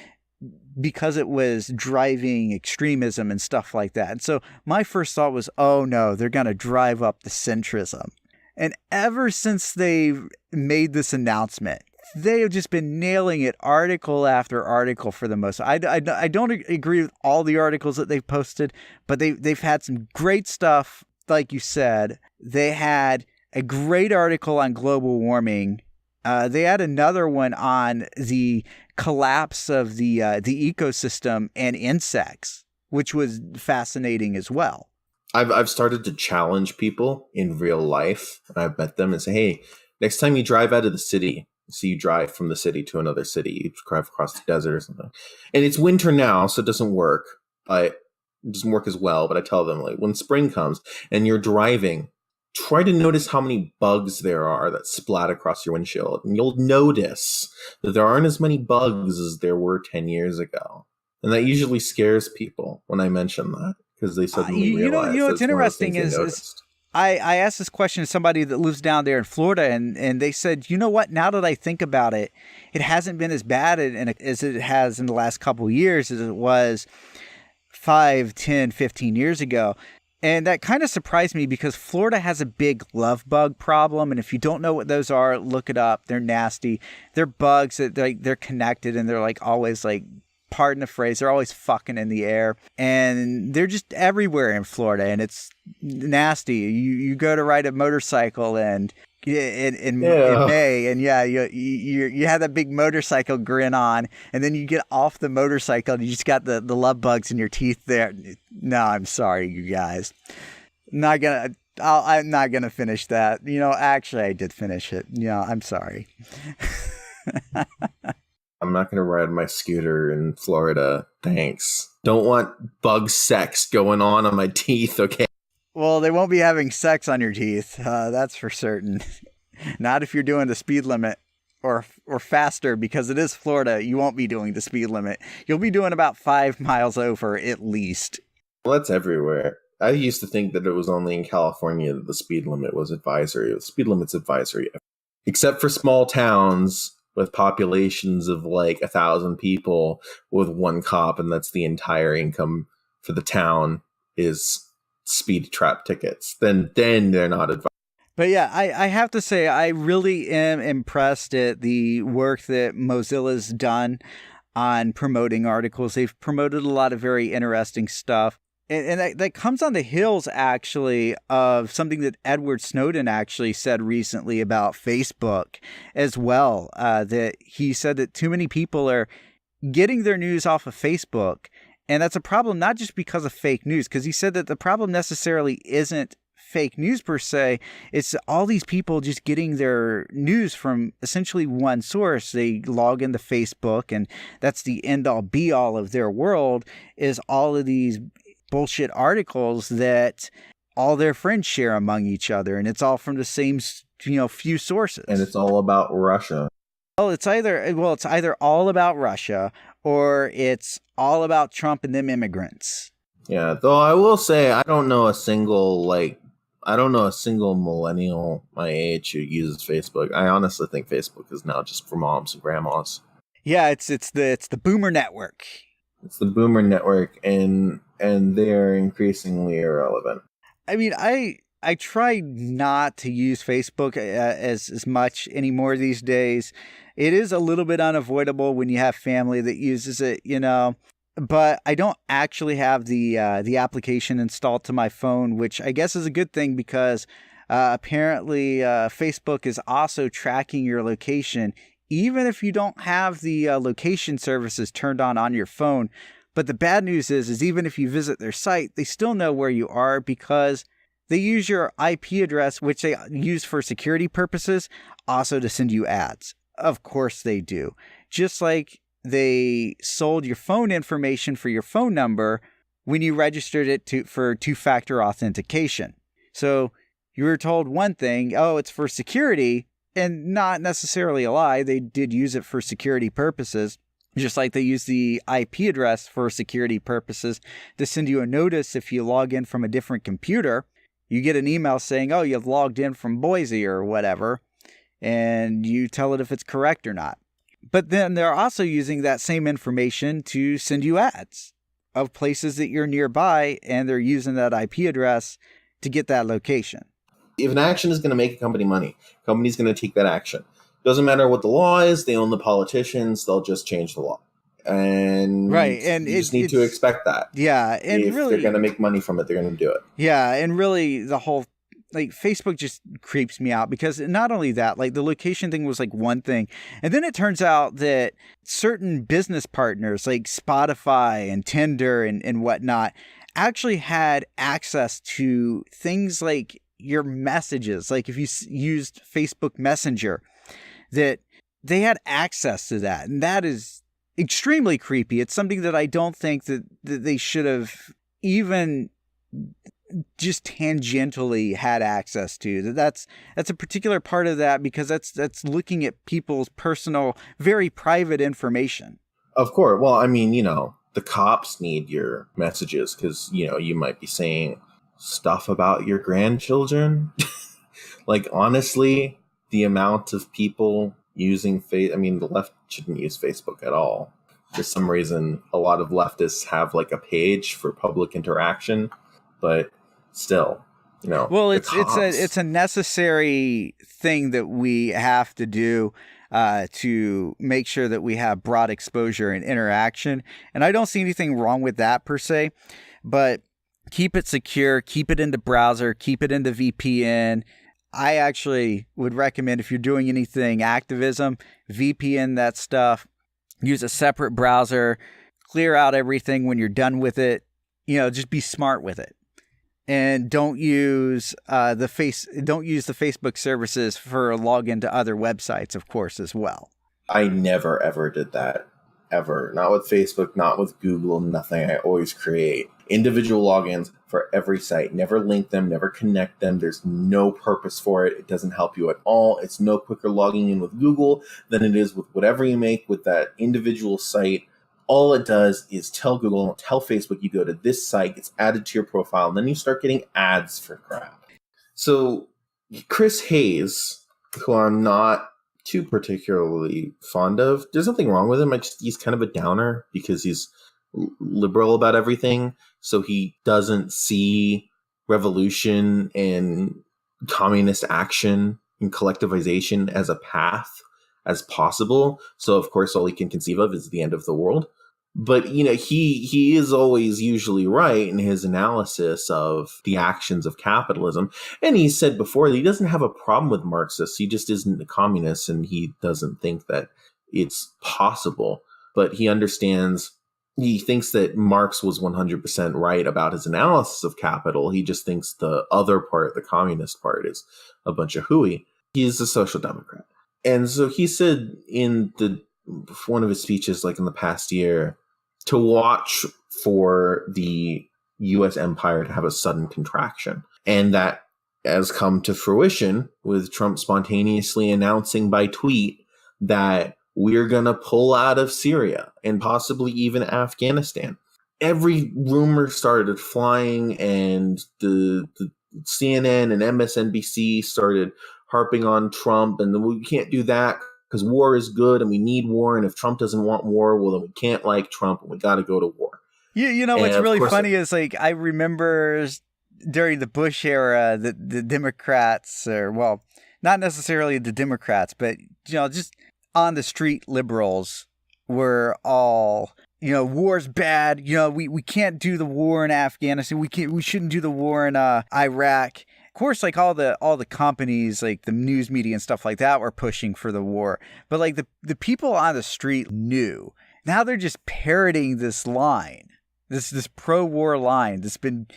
because it was driving extremism and stuff like that. And so my first thought was, oh no, they're going to drive up the centrism. And ever since they've made this announcement, they have just been nailing it article after article for the most. I don't agree with all the articles that they've posted, but they've had some great stuff. Like you said, they had a great article on global warming. They had another one on the collapse of the ecosystem and insects, which was fascinating as well. I've started to challenge people in real life. I've met them and say, hey, next time you drive out of the city, so you drive from the city to another city, you drive across the desert or something. And it's winter now, so it doesn't work. It doesn't work as well. But I tell them, like, when spring comes and you're driving, try to notice how many bugs there are that splat across your windshield. And you'll notice that there aren't as many bugs as there were 10 years ago. And that usually scares people when I mention that, because they suddenly realize what's interesting is I asked this question to somebody that lives down there in Florida, and they said, you know what, now that I think about it, it hasn't been as bad as it has in the last couple of years as it was 5, 10, 15 years ago. And that kind of surprised me because Florida has a big love bug problem. And if you don't know what those are, look it up. They're nasty. They're bugs that they're connected, and they're like always, like, pardon the phrase, they're always fucking in the air, and they're just everywhere in Florida, and it's nasty. You go to ride a motorcycle and in May, and you have that big motorcycle grin on, and then you get off the motorcycle and you just got the love bugs in your teeth there. No, I'm sorry, you guys. I'm not gonna finish that. Actually, I did finish it. I'm sorry. I'm not going to ride my scooter in Florida. Thanks. Don't want bug sex going on my teeth, okay? Well, they won't be having sex on your teeth. That's for certain. Not if you're doing the speed limit or faster, because it is Florida. You won't be doing the speed limit. You'll be doing about 5 miles over at least. Well, that's everywhere. I used to think that it was only in California that the speed limit was advisory. The speed limit's advisory. Except for small towns with populations of like 1,000 people with one cop, and that's the entire income for the town is speed trap tickets. Then they're not advised. But yeah, I have to say, I really am impressed at the work that Mozilla's done on promoting articles. They've promoted a lot of very interesting stuff. And that comes on the heels, actually, of something that Edward Snowden actually said recently about Facebook as well. That he said that too many people are getting their news off of Facebook And that's a problem not just because of fake news, because he said that the problem necessarily isn't fake news per se. It's all these people just getting their news from essentially one source. They log into Facebook, and that's the end all be all of their world, is all of these bullshit articles that all their friends share among each other. And it's all from the same, few sources. And it's all about Russia. Well, it's either all about Russia or it's all about Trump and them immigrants. Yeah, though I will say I don't know a single millennial my age who uses Facebook. I honestly think Facebook is now just for moms and grandmas. Yeah, it's the boomer network. It's the boomer network, and they're increasingly irrelevant. I mean, I try not to use Facebook as much anymore these days. It is a little bit unavoidable when you have family that uses it, but I don't actually have the application installed to my phone, which I guess is a good thing because apparently Facebook is also tracking your location, even if you don't have the location services turned on your phone. But the bad news is even if you visit their site, they still know where you are because they use your IP address, which they use for security purposes, also to send you ads. Of course they do. Just like they sold your phone information for your phone number when you registered it for two-factor authentication. So you were told one thing, oh, it's for security, and not necessarily a lie. They did use it for security purposes, just like they use the IP address for security purposes to send you a notice if you log in from a different computer. You get an email saying, oh, you've logged in from Boise or whatever, and you tell it if it's correct or not. But then they're also using that same information to send you ads of places that you're nearby, and they're using that IP address to get that location. If an action is going to make a company money, company's going to take that action. Doesn't matter what the law is. They own the politicians. They'll just change the law. And right, and you just need to expect that. Yeah, and if really, they're going to make money from it, they're going to do it. Yeah, and really, the whole Facebook just creeps me out because not only that, the location thing was one thing, and then it turns out that certain business partners like Spotify and Tinder and whatnot actually had access to things like your messages. Like if you used Facebook Messenger, that they had access to that, and that is extremely creepy. It's something that I don't think that they should have even just tangentially had access to. That's a particular part of that because that's looking at people's personal, very private information. Of course. Well, I mean, the cops need your messages because, you might be saying stuff about your grandchildren. Honestly, the amount of people using the left shouldn't use Facebook at all. For some reason, a lot of leftists have a page for public interaction, but still, Well, it's a necessary thing that we have to do to make sure that we have broad exposure and interaction. And I don't see anything wrong with that per se, but keep it secure, keep it in the browser, keep it in the VPN. I actually would recommend if you're doing anything activism, VPN that stuff, use a separate browser, clear out everything when you're done with it, just be smart with it. And don't use the Facebook services for login to other websites, of course, as well. I never, ever did that. Ever. Not with Facebook, not with Google, nothing. I always create individual logins for every site. Never link them, never connect them. There's no purpose for it. It doesn't help you at all. It's no quicker logging in with Google than it is with whatever you make with that individual site. All it does is tell Google, tell Facebook, you go to this site, it's added to your profile, and then you start getting ads for crap. So Chris Hayes, who I'm not too particularly fond of, there's nothing wrong with him. He's kind of a downer because he's liberal about everything. So he doesn't see revolution and communist action and collectivization as a path as possible. So of course, all he can conceive of is the end of the world. But, he is always usually right in his analysis of the actions of capitalism. And he said before that he doesn't have a problem with Marxists. He just isn't a communist and he doesn't think that it's possible. But he understands he thinks that Marx was 100% right about his analysis of capital. He just thinks the other part, the communist part, is a bunch of hooey. He's a social democrat. And so he said in one of his speeches, like in the past year, to watch for the U.S. empire to have a sudden contraction. And that has come to fruition with Trump spontaneously announcing by tweet that we're going to pull out of Syria and possibly even Afghanistan. Every rumor started flying, and the CNN and MSNBC started harping on Trump, and we can't do that because war is good and we need war. And if Trump doesn't want war, well, then we can't like Trump and we got to go to war. You know, what's really funny is, like, I remember during the Bush era, the Democrats, or, well, not necessarily the Democrats, but, you know, just on the street liberals were all, you know, war's bad. You know, we can't do the war in Afghanistan. We shouldn't do the war in Iraq. Of course, like all the companies, like the news media and stuff like that, were pushing for the war. But like the people on the street knew. Now they're just parroting this line, this pro-war line that's been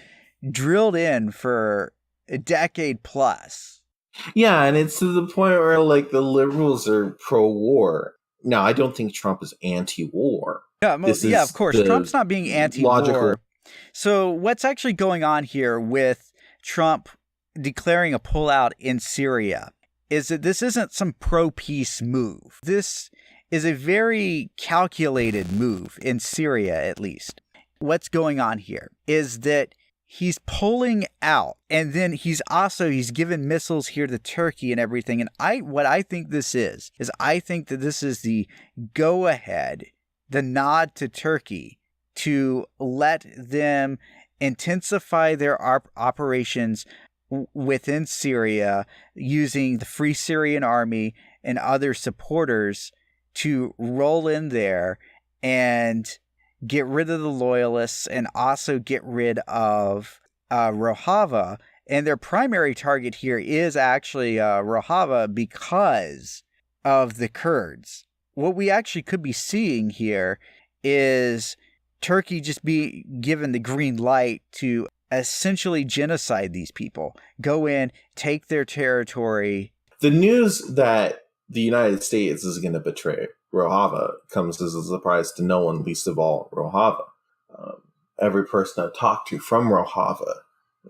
drilled in for a decade plus. Yeah, and it's to the point where, like, the liberals are pro-war. Now, I don't think Trump is anti-war. Yeah, of course. Trump's not being anti-war. Logical. So what's actually going on here with Trump declaring a pullout in Syria is that this isn't some pro-peace move. This is a very calculated move in Syria, at least. What's going on here is that he's pulling out, and then he's given missiles here to Turkey and everything. And what I think this is I think that this is the go-ahead, the nod to Turkey to let them intensify their operations within Syria using the Free Syrian Army and other supporters to roll in there and get rid of the loyalists and also get rid of Rojava. And their primary target here is actually Rojava because of the Kurds. What we actually could be seeing here is Turkey just be given the green light to essentially genocide these people. Go in, take their territory. The news that the United States is going to betray Rojava comes as a surprise to no one, least of all Rojava. Every person I've talked to from Rojava,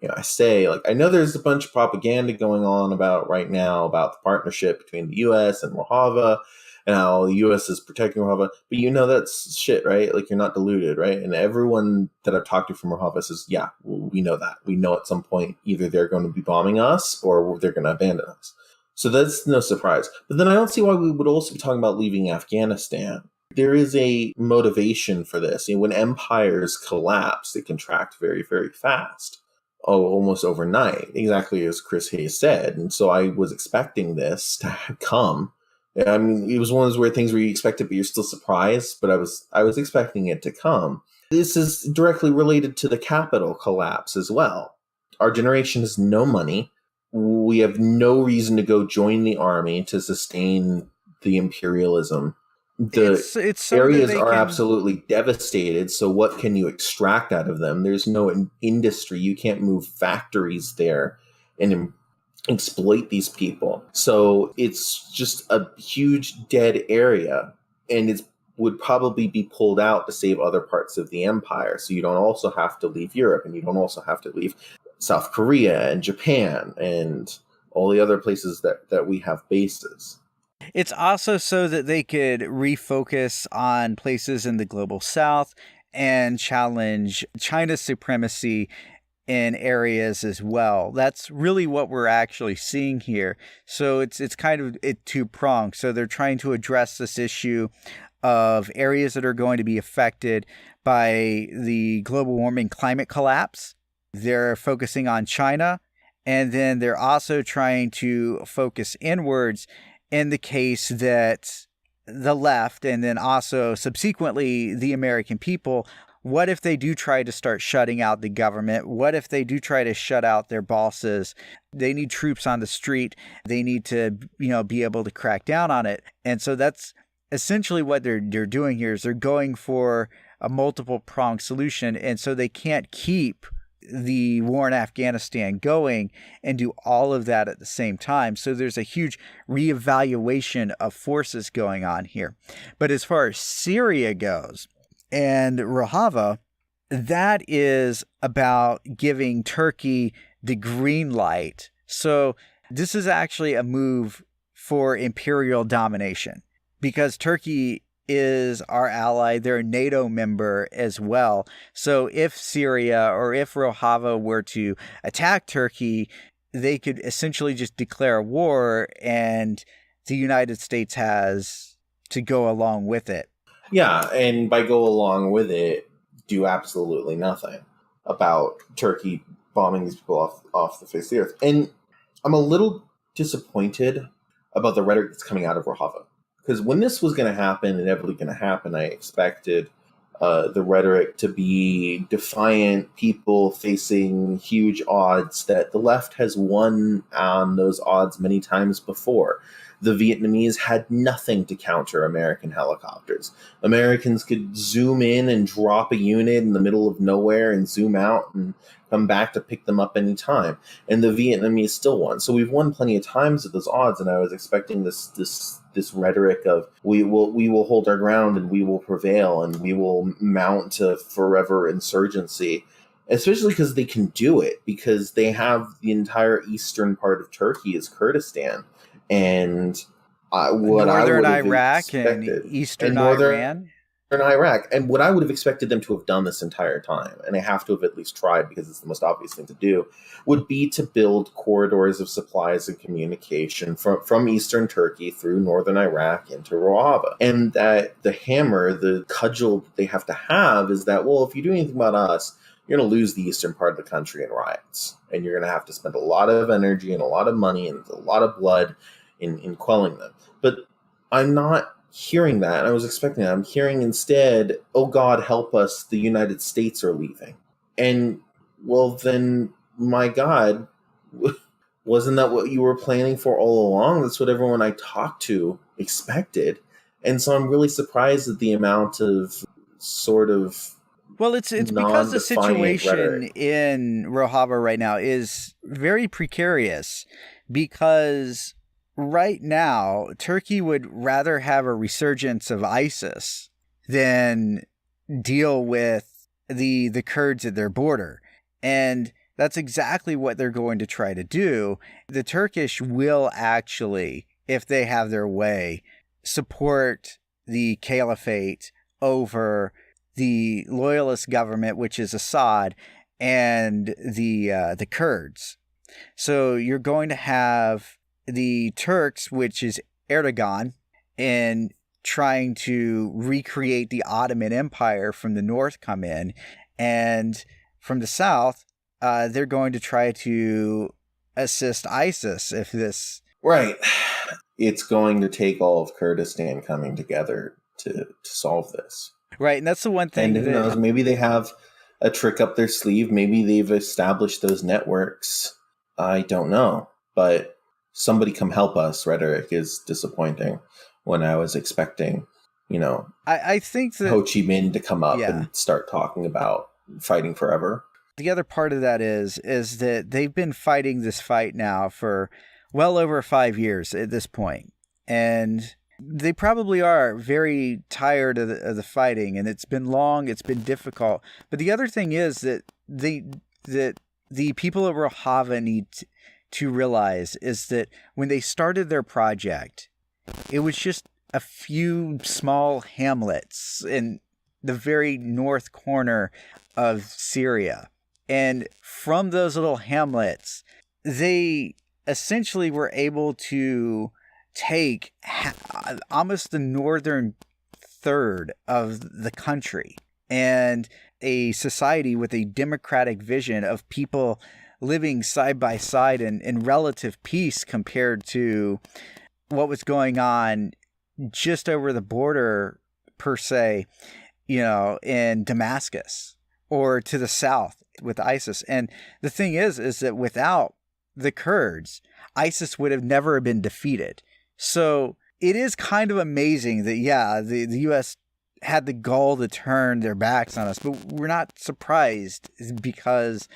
I say, like, I know there's a bunch of propaganda going on right now about the partnership between the U.S. and Rojava and how the U.S. is protecting Rojava, but that's shit, right? Like, you're not deluded, right? And everyone that I've talked to from Rojava says, yeah, we know that. We know at some point either they're going to be bombing us or they're going to abandon us. So that's no surprise. But then I don't see why we would also be talking about leaving Afghanistan. There is a motivation for this. When empires collapse, they contract very, very fast. Almost overnight, exactly as Chris Hayes said. And so I was expecting this to come. I mean, it was one of those weird things where you expect it, but you're still surprised. But I was expecting it to come. This is directly related to the capital collapse as well. Our generation has no money. We have no reason to go join the army to sustain the imperialism. The areas are absolutely devastated. So what can you extract out of them? There's no industry. You can't move factories there and exploit these people. So it's just a huge dead area, and it would probably be pulled out to save other parts of the empire. So you don't also have to leave Europe, and you don't also have to leave South Korea and Japan and all the other places that we have bases. It's also so that they could refocus on places in the global south and challenge China's supremacy in areas as well. That's really what we're actually seeing here. So it's kind of two-pronged. So they're trying to address this issue of areas that are going to be affected by the global warming climate collapse. They're focusing on China, and then they're also trying to focus inwards in the case that the left, and then also subsequently the American people, what if they do try to start shutting out the government? What if they do try to shut out their bosses? They need troops on the street. They need to, be able to crack down on it. And so that's essentially what they're doing here is they're going for a multiple pronged solution. And so they can't keep the war in Afghanistan going and do all of that at the same time. So there's a huge reevaluation of forces going on here. But as far as Syria goes and Rojava, that is about giving Turkey the green light. So this is actually a move for imperial domination because Turkey is our ally. They're a NATO member as well. So if Syria or if Rojava were to attack Turkey, they could essentially just declare war and the United States has to go along with it. Yeah, and by go along with it, do absolutely nothing about Turkey bombing these people off the face of the earth. And I'm a little disappointed about the rhetoric that's coming out of Rojava. Because when this was going to happen, inevitably going to happen, I expected the rhetoric to be defiant people facing huge odds, that the left has won on those odds many times before. The Vietnamese had nothing to counter American helicopters. Americans could zoom in and drop a unit in the middle of nowhere and zoom out and come back to pick them up anytime. And the Vietnamese still won. So we've won plenty of times at those odds, and I was expecting this rhetoric of we will hold our ground and we will prevail and we will mount a forever insurgency, especially because they can do it, because they have the entire eastern part of Turkey as Kurdistan. And northern Iraq and eastern Iran. Iraq. And what I would have expected them to have done this entire time, and they have to have at least tried because it's the most obvious thing to do, would be to build corridors of supplies and communication from eastern Turkey through northern Iraq into Rojava. And that the hammer, the cudgel that they have to have is that, well, if you do anything about us, you're going to lose the eastern part of the country in riots. And you're going to have to spend a lot of energy and a lot of money and a lot of blood in quelling them. But I'm not hearing that. I was expecting that. I'm hearing instead, oh God, help us, the United States are leaving. And, well, then, my God, wasn't that what you were planning for all along? That's what everyone I talked to expected. And so I'm really surprised at the amount of sort of it's because the situation rhetoric in Rojava right now is very precarious, because right now Turkey would rather have a resurgence of ISIS than deal with the Kurds at their border. And that's exactly what they're going to try to do. The Turkish will actually, if they have their way, support the caliphate over the loyalist government, which is Assad, and the Kurds. So you're going to have the Turks, which is Erdogan, and trying to recreate the Ottoman Empire from the north come in, and from the south, they're going to try to assist ISIS if this... Right. It's going to take all of Kurdistan coming together to solve this. Right, and that's the one thing. And who knows, maybe they have a trick up their sleeve. Maybe they've established those networks. I don't know. But somebody come help us rhetoric is disappointing when I was expecting, I think that Ho Chi Minh to come up and start talking about fighting forever. The other part of that is that they've been fighting this fight now for well over 5 years at this point. And they probably are very tired of the fighting, and it's been long, it's been difficult. But the other thing is that the people of Rojava need to realize is that when they started their project, it was just a few small hamlets in the very north corner of Syria. And from those little hamlets, they essentially were able to take almost the northern third of the country, and a society with a democratic vision of people living side by side in relative peace compared to what was going on just over the border, per se, in Damascus or to the south with ISIS. And the thing is that without the Kurds, ISIS would have never been defeated. So it is kind of amazing that, the U.S. had the gall to turn their backs on us. But we're not surprised because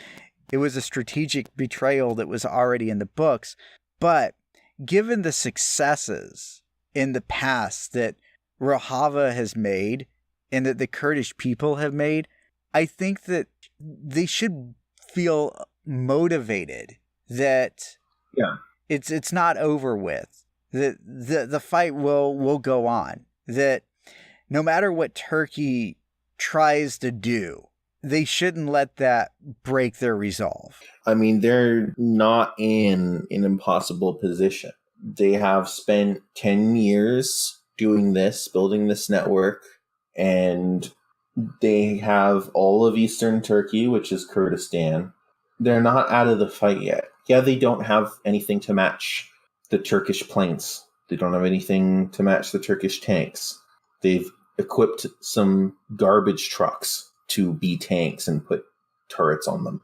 it was a strategic betrayal that was already in the books. But given the successes in the past that Rojava has made and that the Kurdish people have made, I think that they should feel motivated that Yeah. it's not over with. That the fight will go on. That no matter what Turkey tries to do, they shouldn't let that break their resolve. I mean, they're not in an impossible position. They have spent 10 years doing this, building this network, and they have all of Eastern Turkey, which is Kurdistan. They're not out of the fight yet. Yeah, they don't have anything to match the Turkish planes. They don't have anything to match the Turkish tanks. They've equipped some garbage trucks to be tanks and put turrets on them.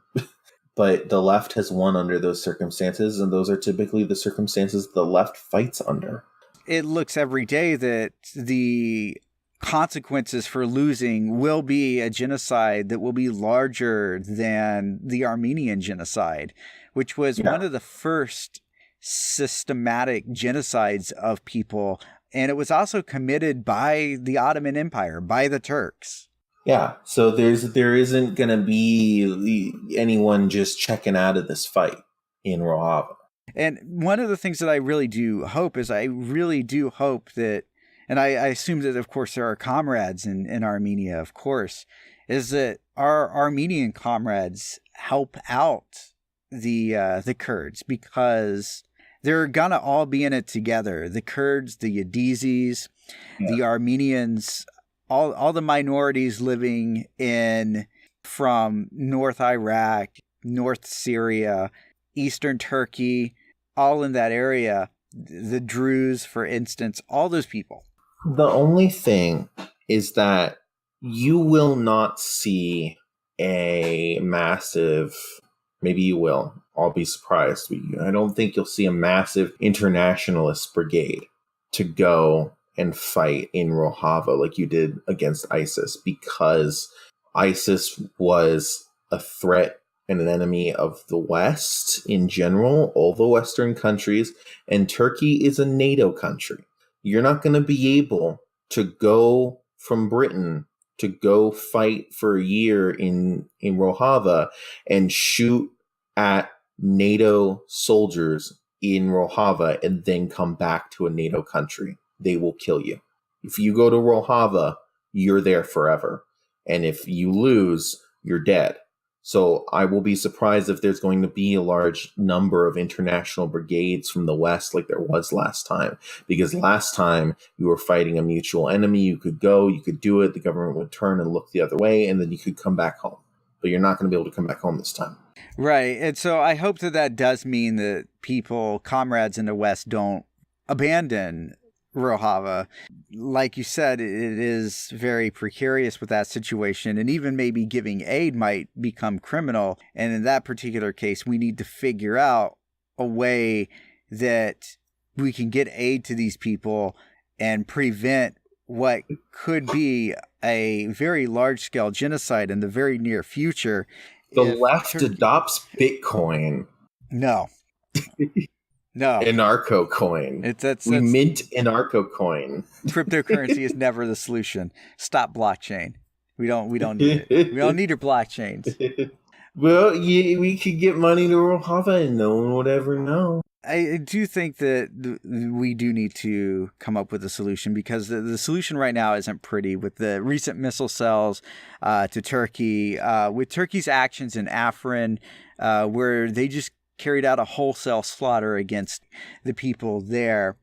But the left has won under those circumstances, and those are typically the circumstances the left fights under. It looks every day that the consequences for losing will be a genocide that will be larger than the Armenian genocide, which was one of the first systematic genocides of people. And it was also committed by the Ottoman Empire, by the Turks. Yeah, so there isn't going to be anyone just checking out of this fight in Rojava. And one of the things that I really do hope is that, and I assume that, of course, there are comrades in Armenia, of course, is that our Armenian comrades help out the Kurds, because they're going to all be in it together. The Kurds, the Yazidis, the Armenians, all the minorities living from North Iraq, North Syria, Eastern Turkey, all in that area, the Druze, for instance, all those people. The only thing is that you will not see a massive, maybe you will, I'll be surprised. I don't think you'll see a massive internationalist brigade to go and fight in Rojava like you did against ISIS, because ISIS was a threat and an enemy of the West in general, all the Western countries, and Turkey is a NATO country. You're not going to be able to go from Britain to go fight for a year in Rojava and shoot at NATO soldiers in Rojava and then come back to a NATO country. They will kill you. If you go to Rojava, you're there forever. And if you lose, you're dead. So I will be surprised if there's going to be a large number of international brigades from the West like there was last time. Because last time you were fighting a mutual enemy, you could go, you could do it, the government would turn and look the other way, and then you could come back home. But you're not going to be able to come back home this time. Right. And so I hope that does mean that comrades in the West, don't abandon Rojava. Like you said, it is very precarious with that situation, and even maybe giving aid might become criminal. And in that particular case, we need to figure out a way that we can get aid to these people and prevent what could be a very large-scale genocide in the very near future. The left adopts Bitcoin. No. No. Anarcho coin. We mint anarcho coin. Cryptocurrency is never the solution. Stop blockchain. We don't need it. We don't need your blockchains. Well, we could get money to Rojava and no one would ever know. I do think that we do need to come up with a solution, because the solution right now isn't pretty, with the recent missile cells to Turkey, with Turkey's actions in Afrin, where they just carried out a wholesale slaughter against the people there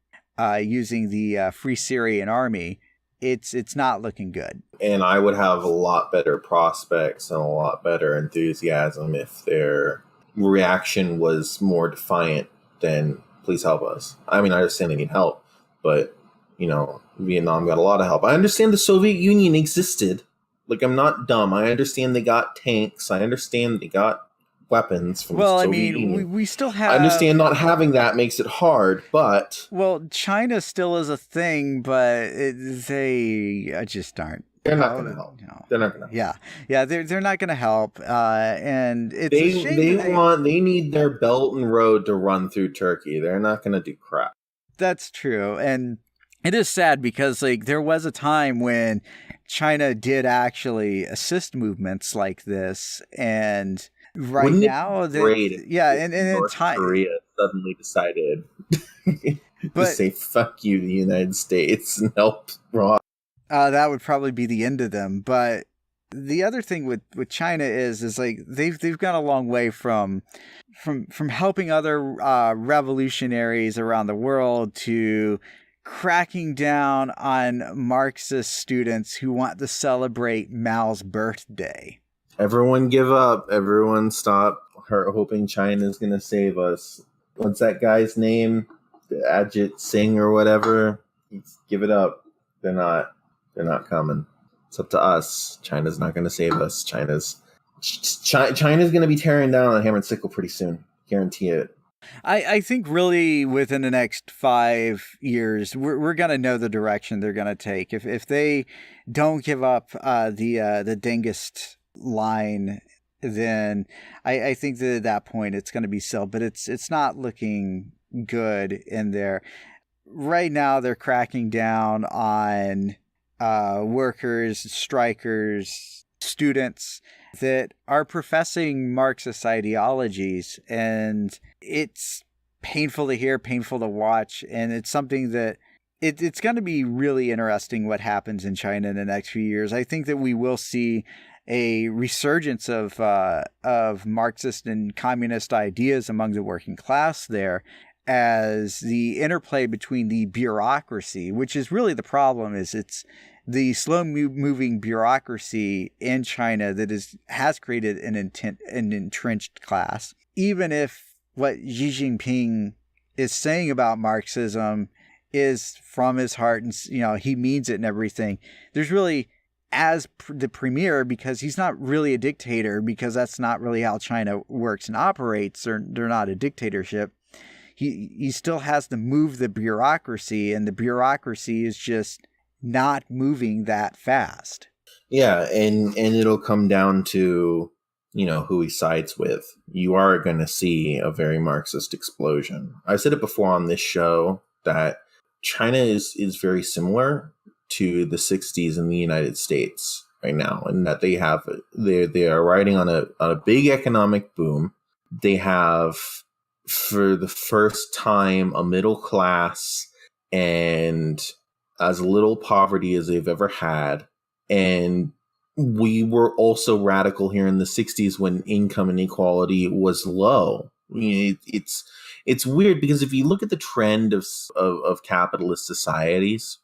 using the Free Syrian Army. It's not looking good. And I would have a lot better prospects and a lot better enthusiasm if their reaction was more defiant than please help us. I mean, I understand they need help, but, Vietnam got a lot of help. I understand the Soviet Union existed. Like, I'm not dumb. I understand they got tanks. I understand they got weapons from the Well, I Soviet mean, Union. we still I have. understand not having that makes it hard, but Well, China still is a thing, but I just aren't. they're not Oh, going to help. no. They're not going to help. Yeah, they're not going to help. And it's a They shame they that they need their Belt and Road to run through Turkey. They're not going to do crap. That's true, and it is sad because like there was a time when China did actually assist movements like this, and right Wouldn't it now be that great yeah, if and in North time, Korea suddenly decided to but say "fuck you" to the United States and help Raw? that would probably be the end of them. But the other thing with China is like they've gone a long way from helping other revolutionaries around the world to cracking down on Marxist students who want to celebrate Mao's birthday. Everyone give up. Everyone stop hoping China's going to save us. What's that guy's name? Ajit Singh or whatever. Give it up. They're not. They're not coming. It's up to us. China's not going to save us. China's going to be tearing down on hammer and sickle pretty soon. Guarantee it. I think really within the next 5 years, we're gonna know the direction they're gonna take. If they don't give up the Dengist line, then I think that at that point it's gonna be still, but it's not looking good in there. Right now they're cracking down on workers, strikers, students that are professing Marxist ideologies, and it's painful to hear, painful to watch, and it's something that it's going to be really interesting what happens in China in the next few years. I think that we will see a resurgence of Marxist and communist ideas among the working class there, as the interplay between the bureaucracy, which is really the problem, is it's the slow-moving bureaucracy in China that has created an entrenched class. Even if what Xi Jinping is saying about Marxism is from his heart and he means it and everything, there's really, as the premier, because he's not really a dictator, because that's not really how China works and operates. They're not a dictatorship. He still has to move the bureaucracy, and the bureaucracy is just not moving that fast. Yeah, and it'll come down to, who he sides with. You are going to see a very Marxist explosion. I said it before on this show that China is very similar to the 60s in the United States right now, and that they are riding on a big economic boom. They have, for the first time, a middle class and as little poverty as they've ever had. And we were also radical here in the 60s when income inequality was low. I mean, it's weird because if you look at the trend of capitalist societies,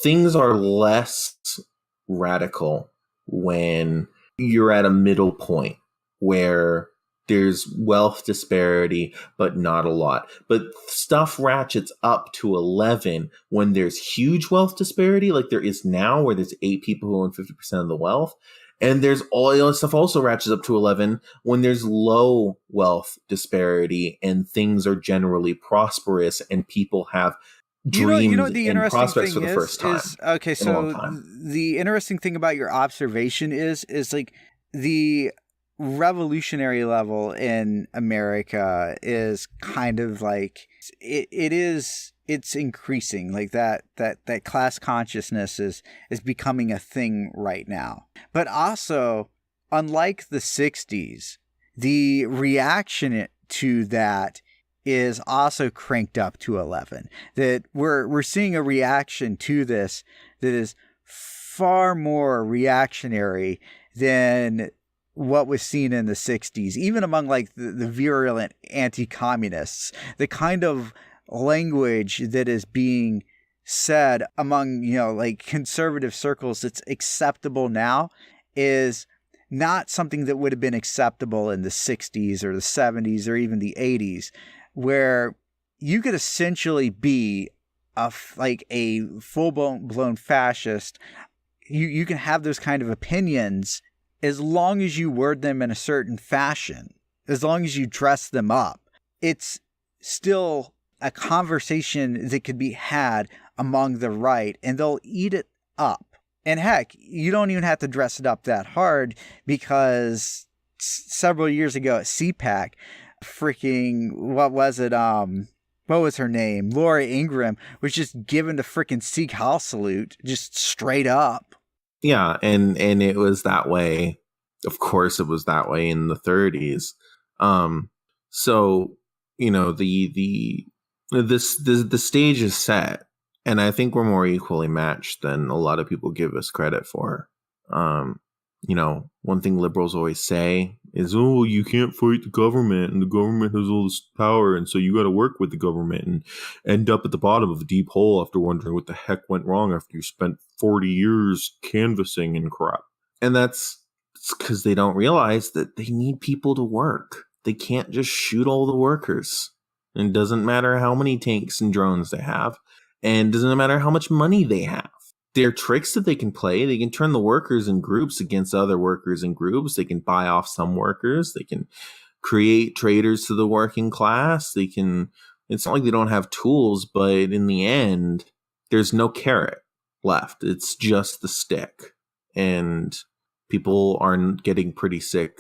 things are less radical when you're at a middle point where there's wealth disparity, but not a lot. But stuff ratchets up to 11 when there's huge wealth disparity, like there is now, where there's 8 people who own 50% of the wealth. And there's all the other stuff also ratchets up to 11 when there's low wealth disparity and things are generally prosperous and people have dreams and prospects for the first time. Okay, so the interesting thing about your observation is like the revolutionary level in America is kind of like it's increasing, like that class consciousness is becoming a thing right now. But also, unlike the 60s, the reaction to that is also cranked up to 11. That we're seeing a reaction to this that is far more reactionary than what was seen in the 60s, even among like the virulent anti-communists. The kind of language that is being said among, like conservative circles that's acceptable now is not something that would have been acceptable in the 60s or the 70s or even the 80s, where you could essentially be a full-blown fascist. You can have those kind of opinions as long as you word them in a certain fashion. as long as you dress them up, it's still a conversation that could be had among the right, and they'll eat it up. And heck, you don't even have to dress it up that hard, because several years ago at CPAC, freaking, what was it? What was her name? Laura Ingraham was just given the freaking Sieg Heil salute, just straight up. Yeah, and it was that way. Of course, it was that way in the 30s. So the stage is set, and I think we're more equally matched than a lot of people give us credit for. One thing liberals always say is, "Oh, you can't fight the government, and the government has all this power, and so you got to work with the government and end up at the bottom of a deep hole after wondering what the heck went wrong after you spent 40 years canvassing and crap." And that's because they don't realize that they need people to work. They can't just shoot all the workers. And it doesn't matter how many tanks and drones they have, and it doesn't matter how much money they have. There are tricks that they can play. They can turn the workers in groups against other workers in groups. They can buy off some workers. They can create traitors to the working class. It's not like they don't have tools, but in the end, there's no carrot left. It's just the stick. And people are getting pretty sick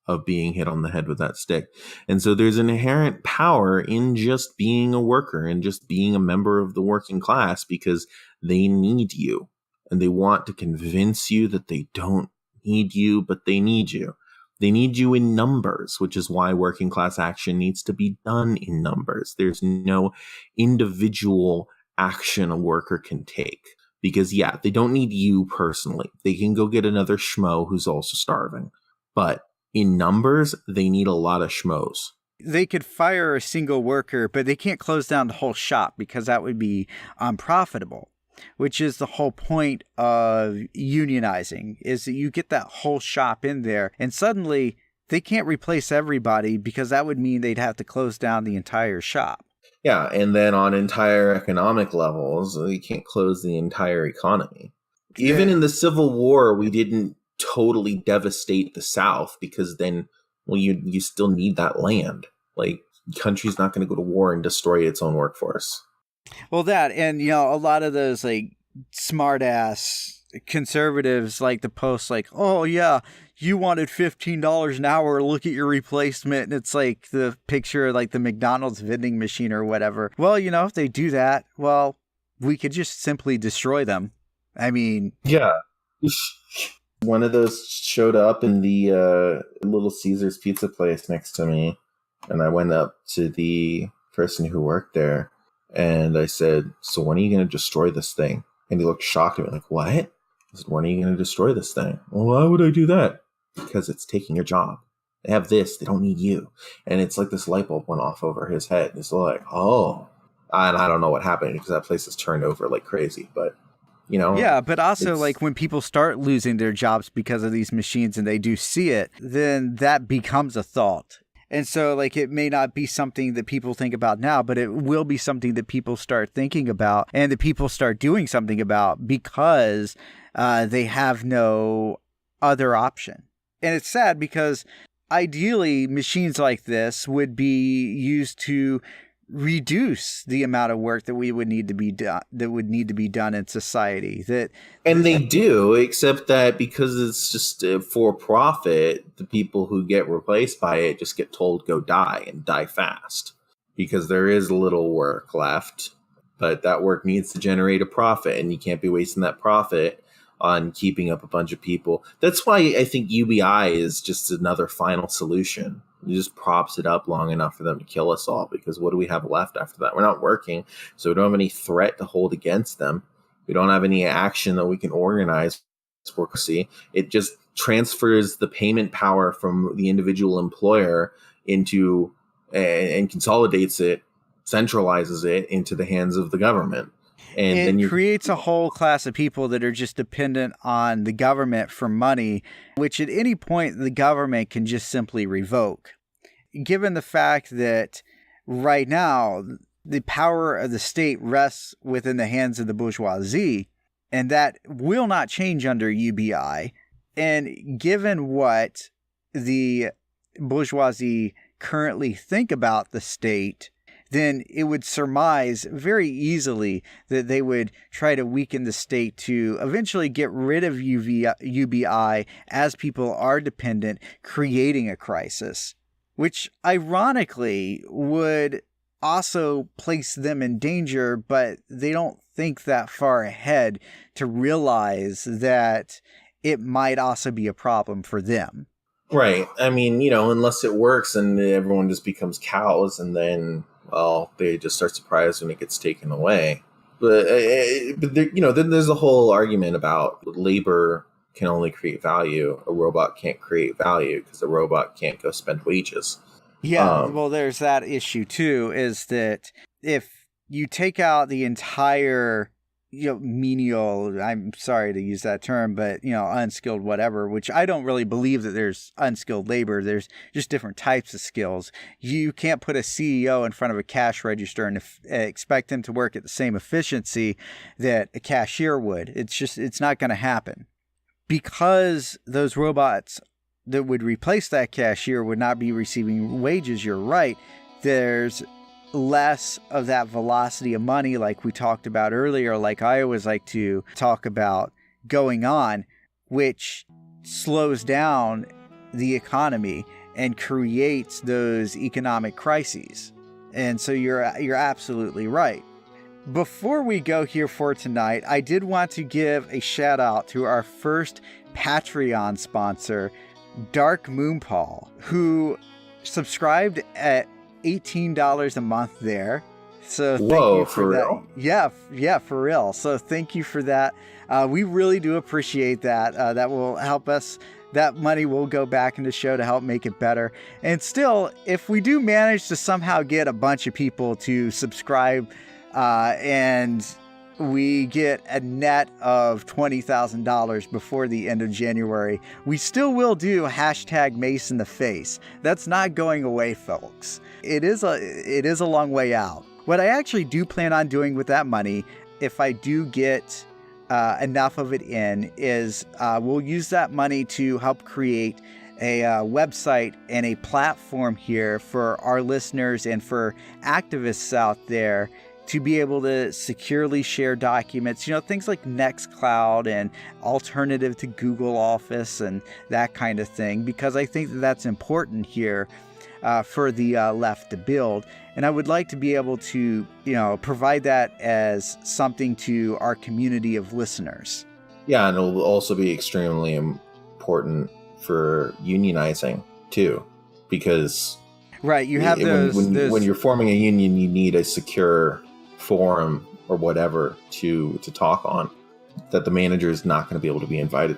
of being hit on the head with that stick. And so there's an inherent power in just being a worker and just being a member of the working class, because they need you, and they want to convince you that they don't need you, but they need you. They need you in numbers, which is why working class action needs to be done in numbers. There's no individual action a worker can take, because they don't need you personally. They can go get another schmo who's also starving, but in numbers, they need a lot of schmoes. They could fire a single worker, but they can't close down the whole shop, because that would be unprofitable, which is the whole point of unionizing, is that you get that whole shop in there, and suddenly they can't replace everybody, because that would mean they'd have to close down the entire shop. Yeah, and then on entire economic levels, you can't close the entire economy. Even in the Civil War, we didn't totally devastate the South, because then, you still need that land. Like, country's not going to go to war and destroy its own workforce. Well, that, and a lot of those like smart ass conservatives like to post like, "Oh yeah, you wanted $15 an hour, look at your replacement," and it's like the picture of like the McDonald's vending machine or whatever. Well, if they do that, well, we could just simply destroy them. I mean, yeah. One of those showed up in the Little Caesars pizza place next to me, and I went up to the person who worked there, and I said, "So when are you going to destroy this thing?" And he looked shocked at me, like, "What?" I said, "When are you going to destroy this thing?" "Well, why would I do that?" "Because it's taking your job. They have this. They don't need you." And it's like this light bulb went off over his head. It's like, oh. And I don't know what happened, because that place has turned over like crazy, but... Yeah, but also like when people start losing their jobs because of these machines and they do see it, then that becomes a thought. And so like it may not be something that people think about now, but it will be something that people start thinking about and that people start doing something about, because they have no other option. And it's sad, because ideally machines like this would be used to reduce the amount of work that we would need to be done, in society. And they do, except that because it's just for profit, the people who get replaced by it just get told go die, and die fast, because there is little work left, but that work needs to generate a profit, and you can't be wasting that profit on keeping up a bunch of people. That's why I think UBI is just another final solution. It just props it up long enough for them to kill us all, because what do we have left after that? We're not working, so we don't have any threat to hold against them. We don't have any action that we can organize. It just transfers the payment power from the individual employer into and consolidates it, centralizes it into the hands of the government. And then creates a whole class of people that are just dependent on the government for money, which at any point the government can just simply revoke. Given the fact that right now the power of the state rests within the hands of the bourgeoisie, and that will not change under UBI, and given what the bourgeoisie currently think about the state, then it would surmise very easily that they would try to weaken the state to eventually get rid of UBI as people are dependent, creating a crisis, which ironically would also place them in danger, but they don't think that far ahead to realize that it might also be a problem for them. Right. I mean, unless it works and everyone just becomes cows, and then, well, they just start surprised when it gets taken away. But then there's the whole argument about labor can only create value. A robot can't create value because a robot can't go spend wages. Yeah, well, there's that issue too, is that if you take out the entire menial, I'm sorry to use that term, but, unskilled whatever, which I don't really believe that there's unskilled labor. There's just different types of skills. You can't put a CEO in front of a cash register and expect him to work at the same efficiency that a cashier would. It's not going to happen. Because those robots that would replace that cashier would not be receiving wages, you're right, there's less of that velocity of money like we talked about earlier, like I always like to talk about, going on, which slows down the economy and creates those economic crises. And so you're absolutely right. Before we go here for tonight, I did want to give a shout out to our first Patreon sponsor, Dark Moonpaw, who subscribed at $18 a month there. So thank you for that. Real? Yeah, for real. So thank you for that. We really do appreciate that. That will help us. That money will go back in the show to help make it better. And still, if we do manage to somehow get a bunch of people to subscribe, and we get a net of $20,000 before the end of January, we still will do hashtag Mace in the Face. That's not going away, folks. It is a long way out. What I actually do plan on doing with that money, if I do get enough of it in, is we'll use that money to help create a website and a platform here for our listeners and for activists out there to be able to securely share documents, things like Nextcloud and alternative to Google Office and that kind of thing, because I think that that's important here for the left to build. And I would like to be able to, provide that as something to our community of listeners. Yeah, and it'll also be extremely important for unionizing too, because right, you have when you're forming a union, you need a secure forum or whatever to talk on that the manager is not going to be able to be invited.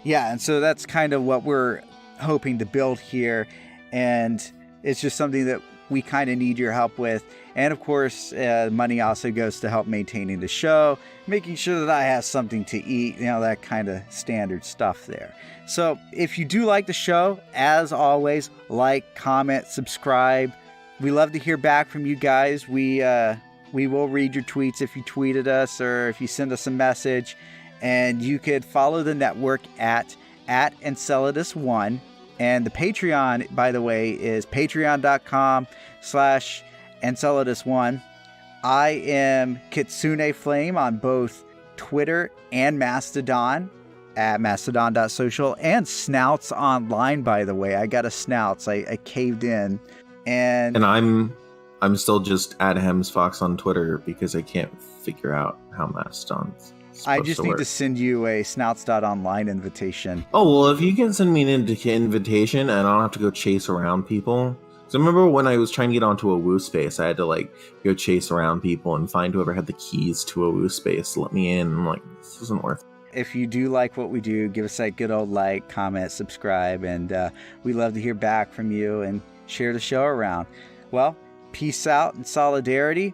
Yeah, and so that's kind of what we're hoping to build here, and it's just something that we kind of need your help with. And of course, money also goes to help maintaining the show, making sure that I have something to eat, that kind of standard stuff there. So if you do like the show, as always, like, comment, subscribe. We love to hear back from you guys. We will read your tweets if you tweeted us or if you send us a message. And you could follow the network at Enceladus1. And the Patreon, by the way, is patreon.com/Enceladus1. I am Kitsune Flame on both Twitter and Mastodon at mastodon.social, and Snouts Online, by the way. I got a Snouts. I caved in. And I'm still just at Hemsfox on Twitter because I can't figure out how Mastodon's I just to need work. to send you a snouts.online invitation. Oh, well, if you can send me an invitation and I don't have to go chase around people. So remember when I was trying to get onto a Woo space, I had to go chase around people and find whoever had the keys to a Woo space to let me in. I'm like, this isn't worth it. If you do like what we do, give us that good old like, comment, subscribe, and we love to hear back from you and share the show around. Well, peace out and solidarity.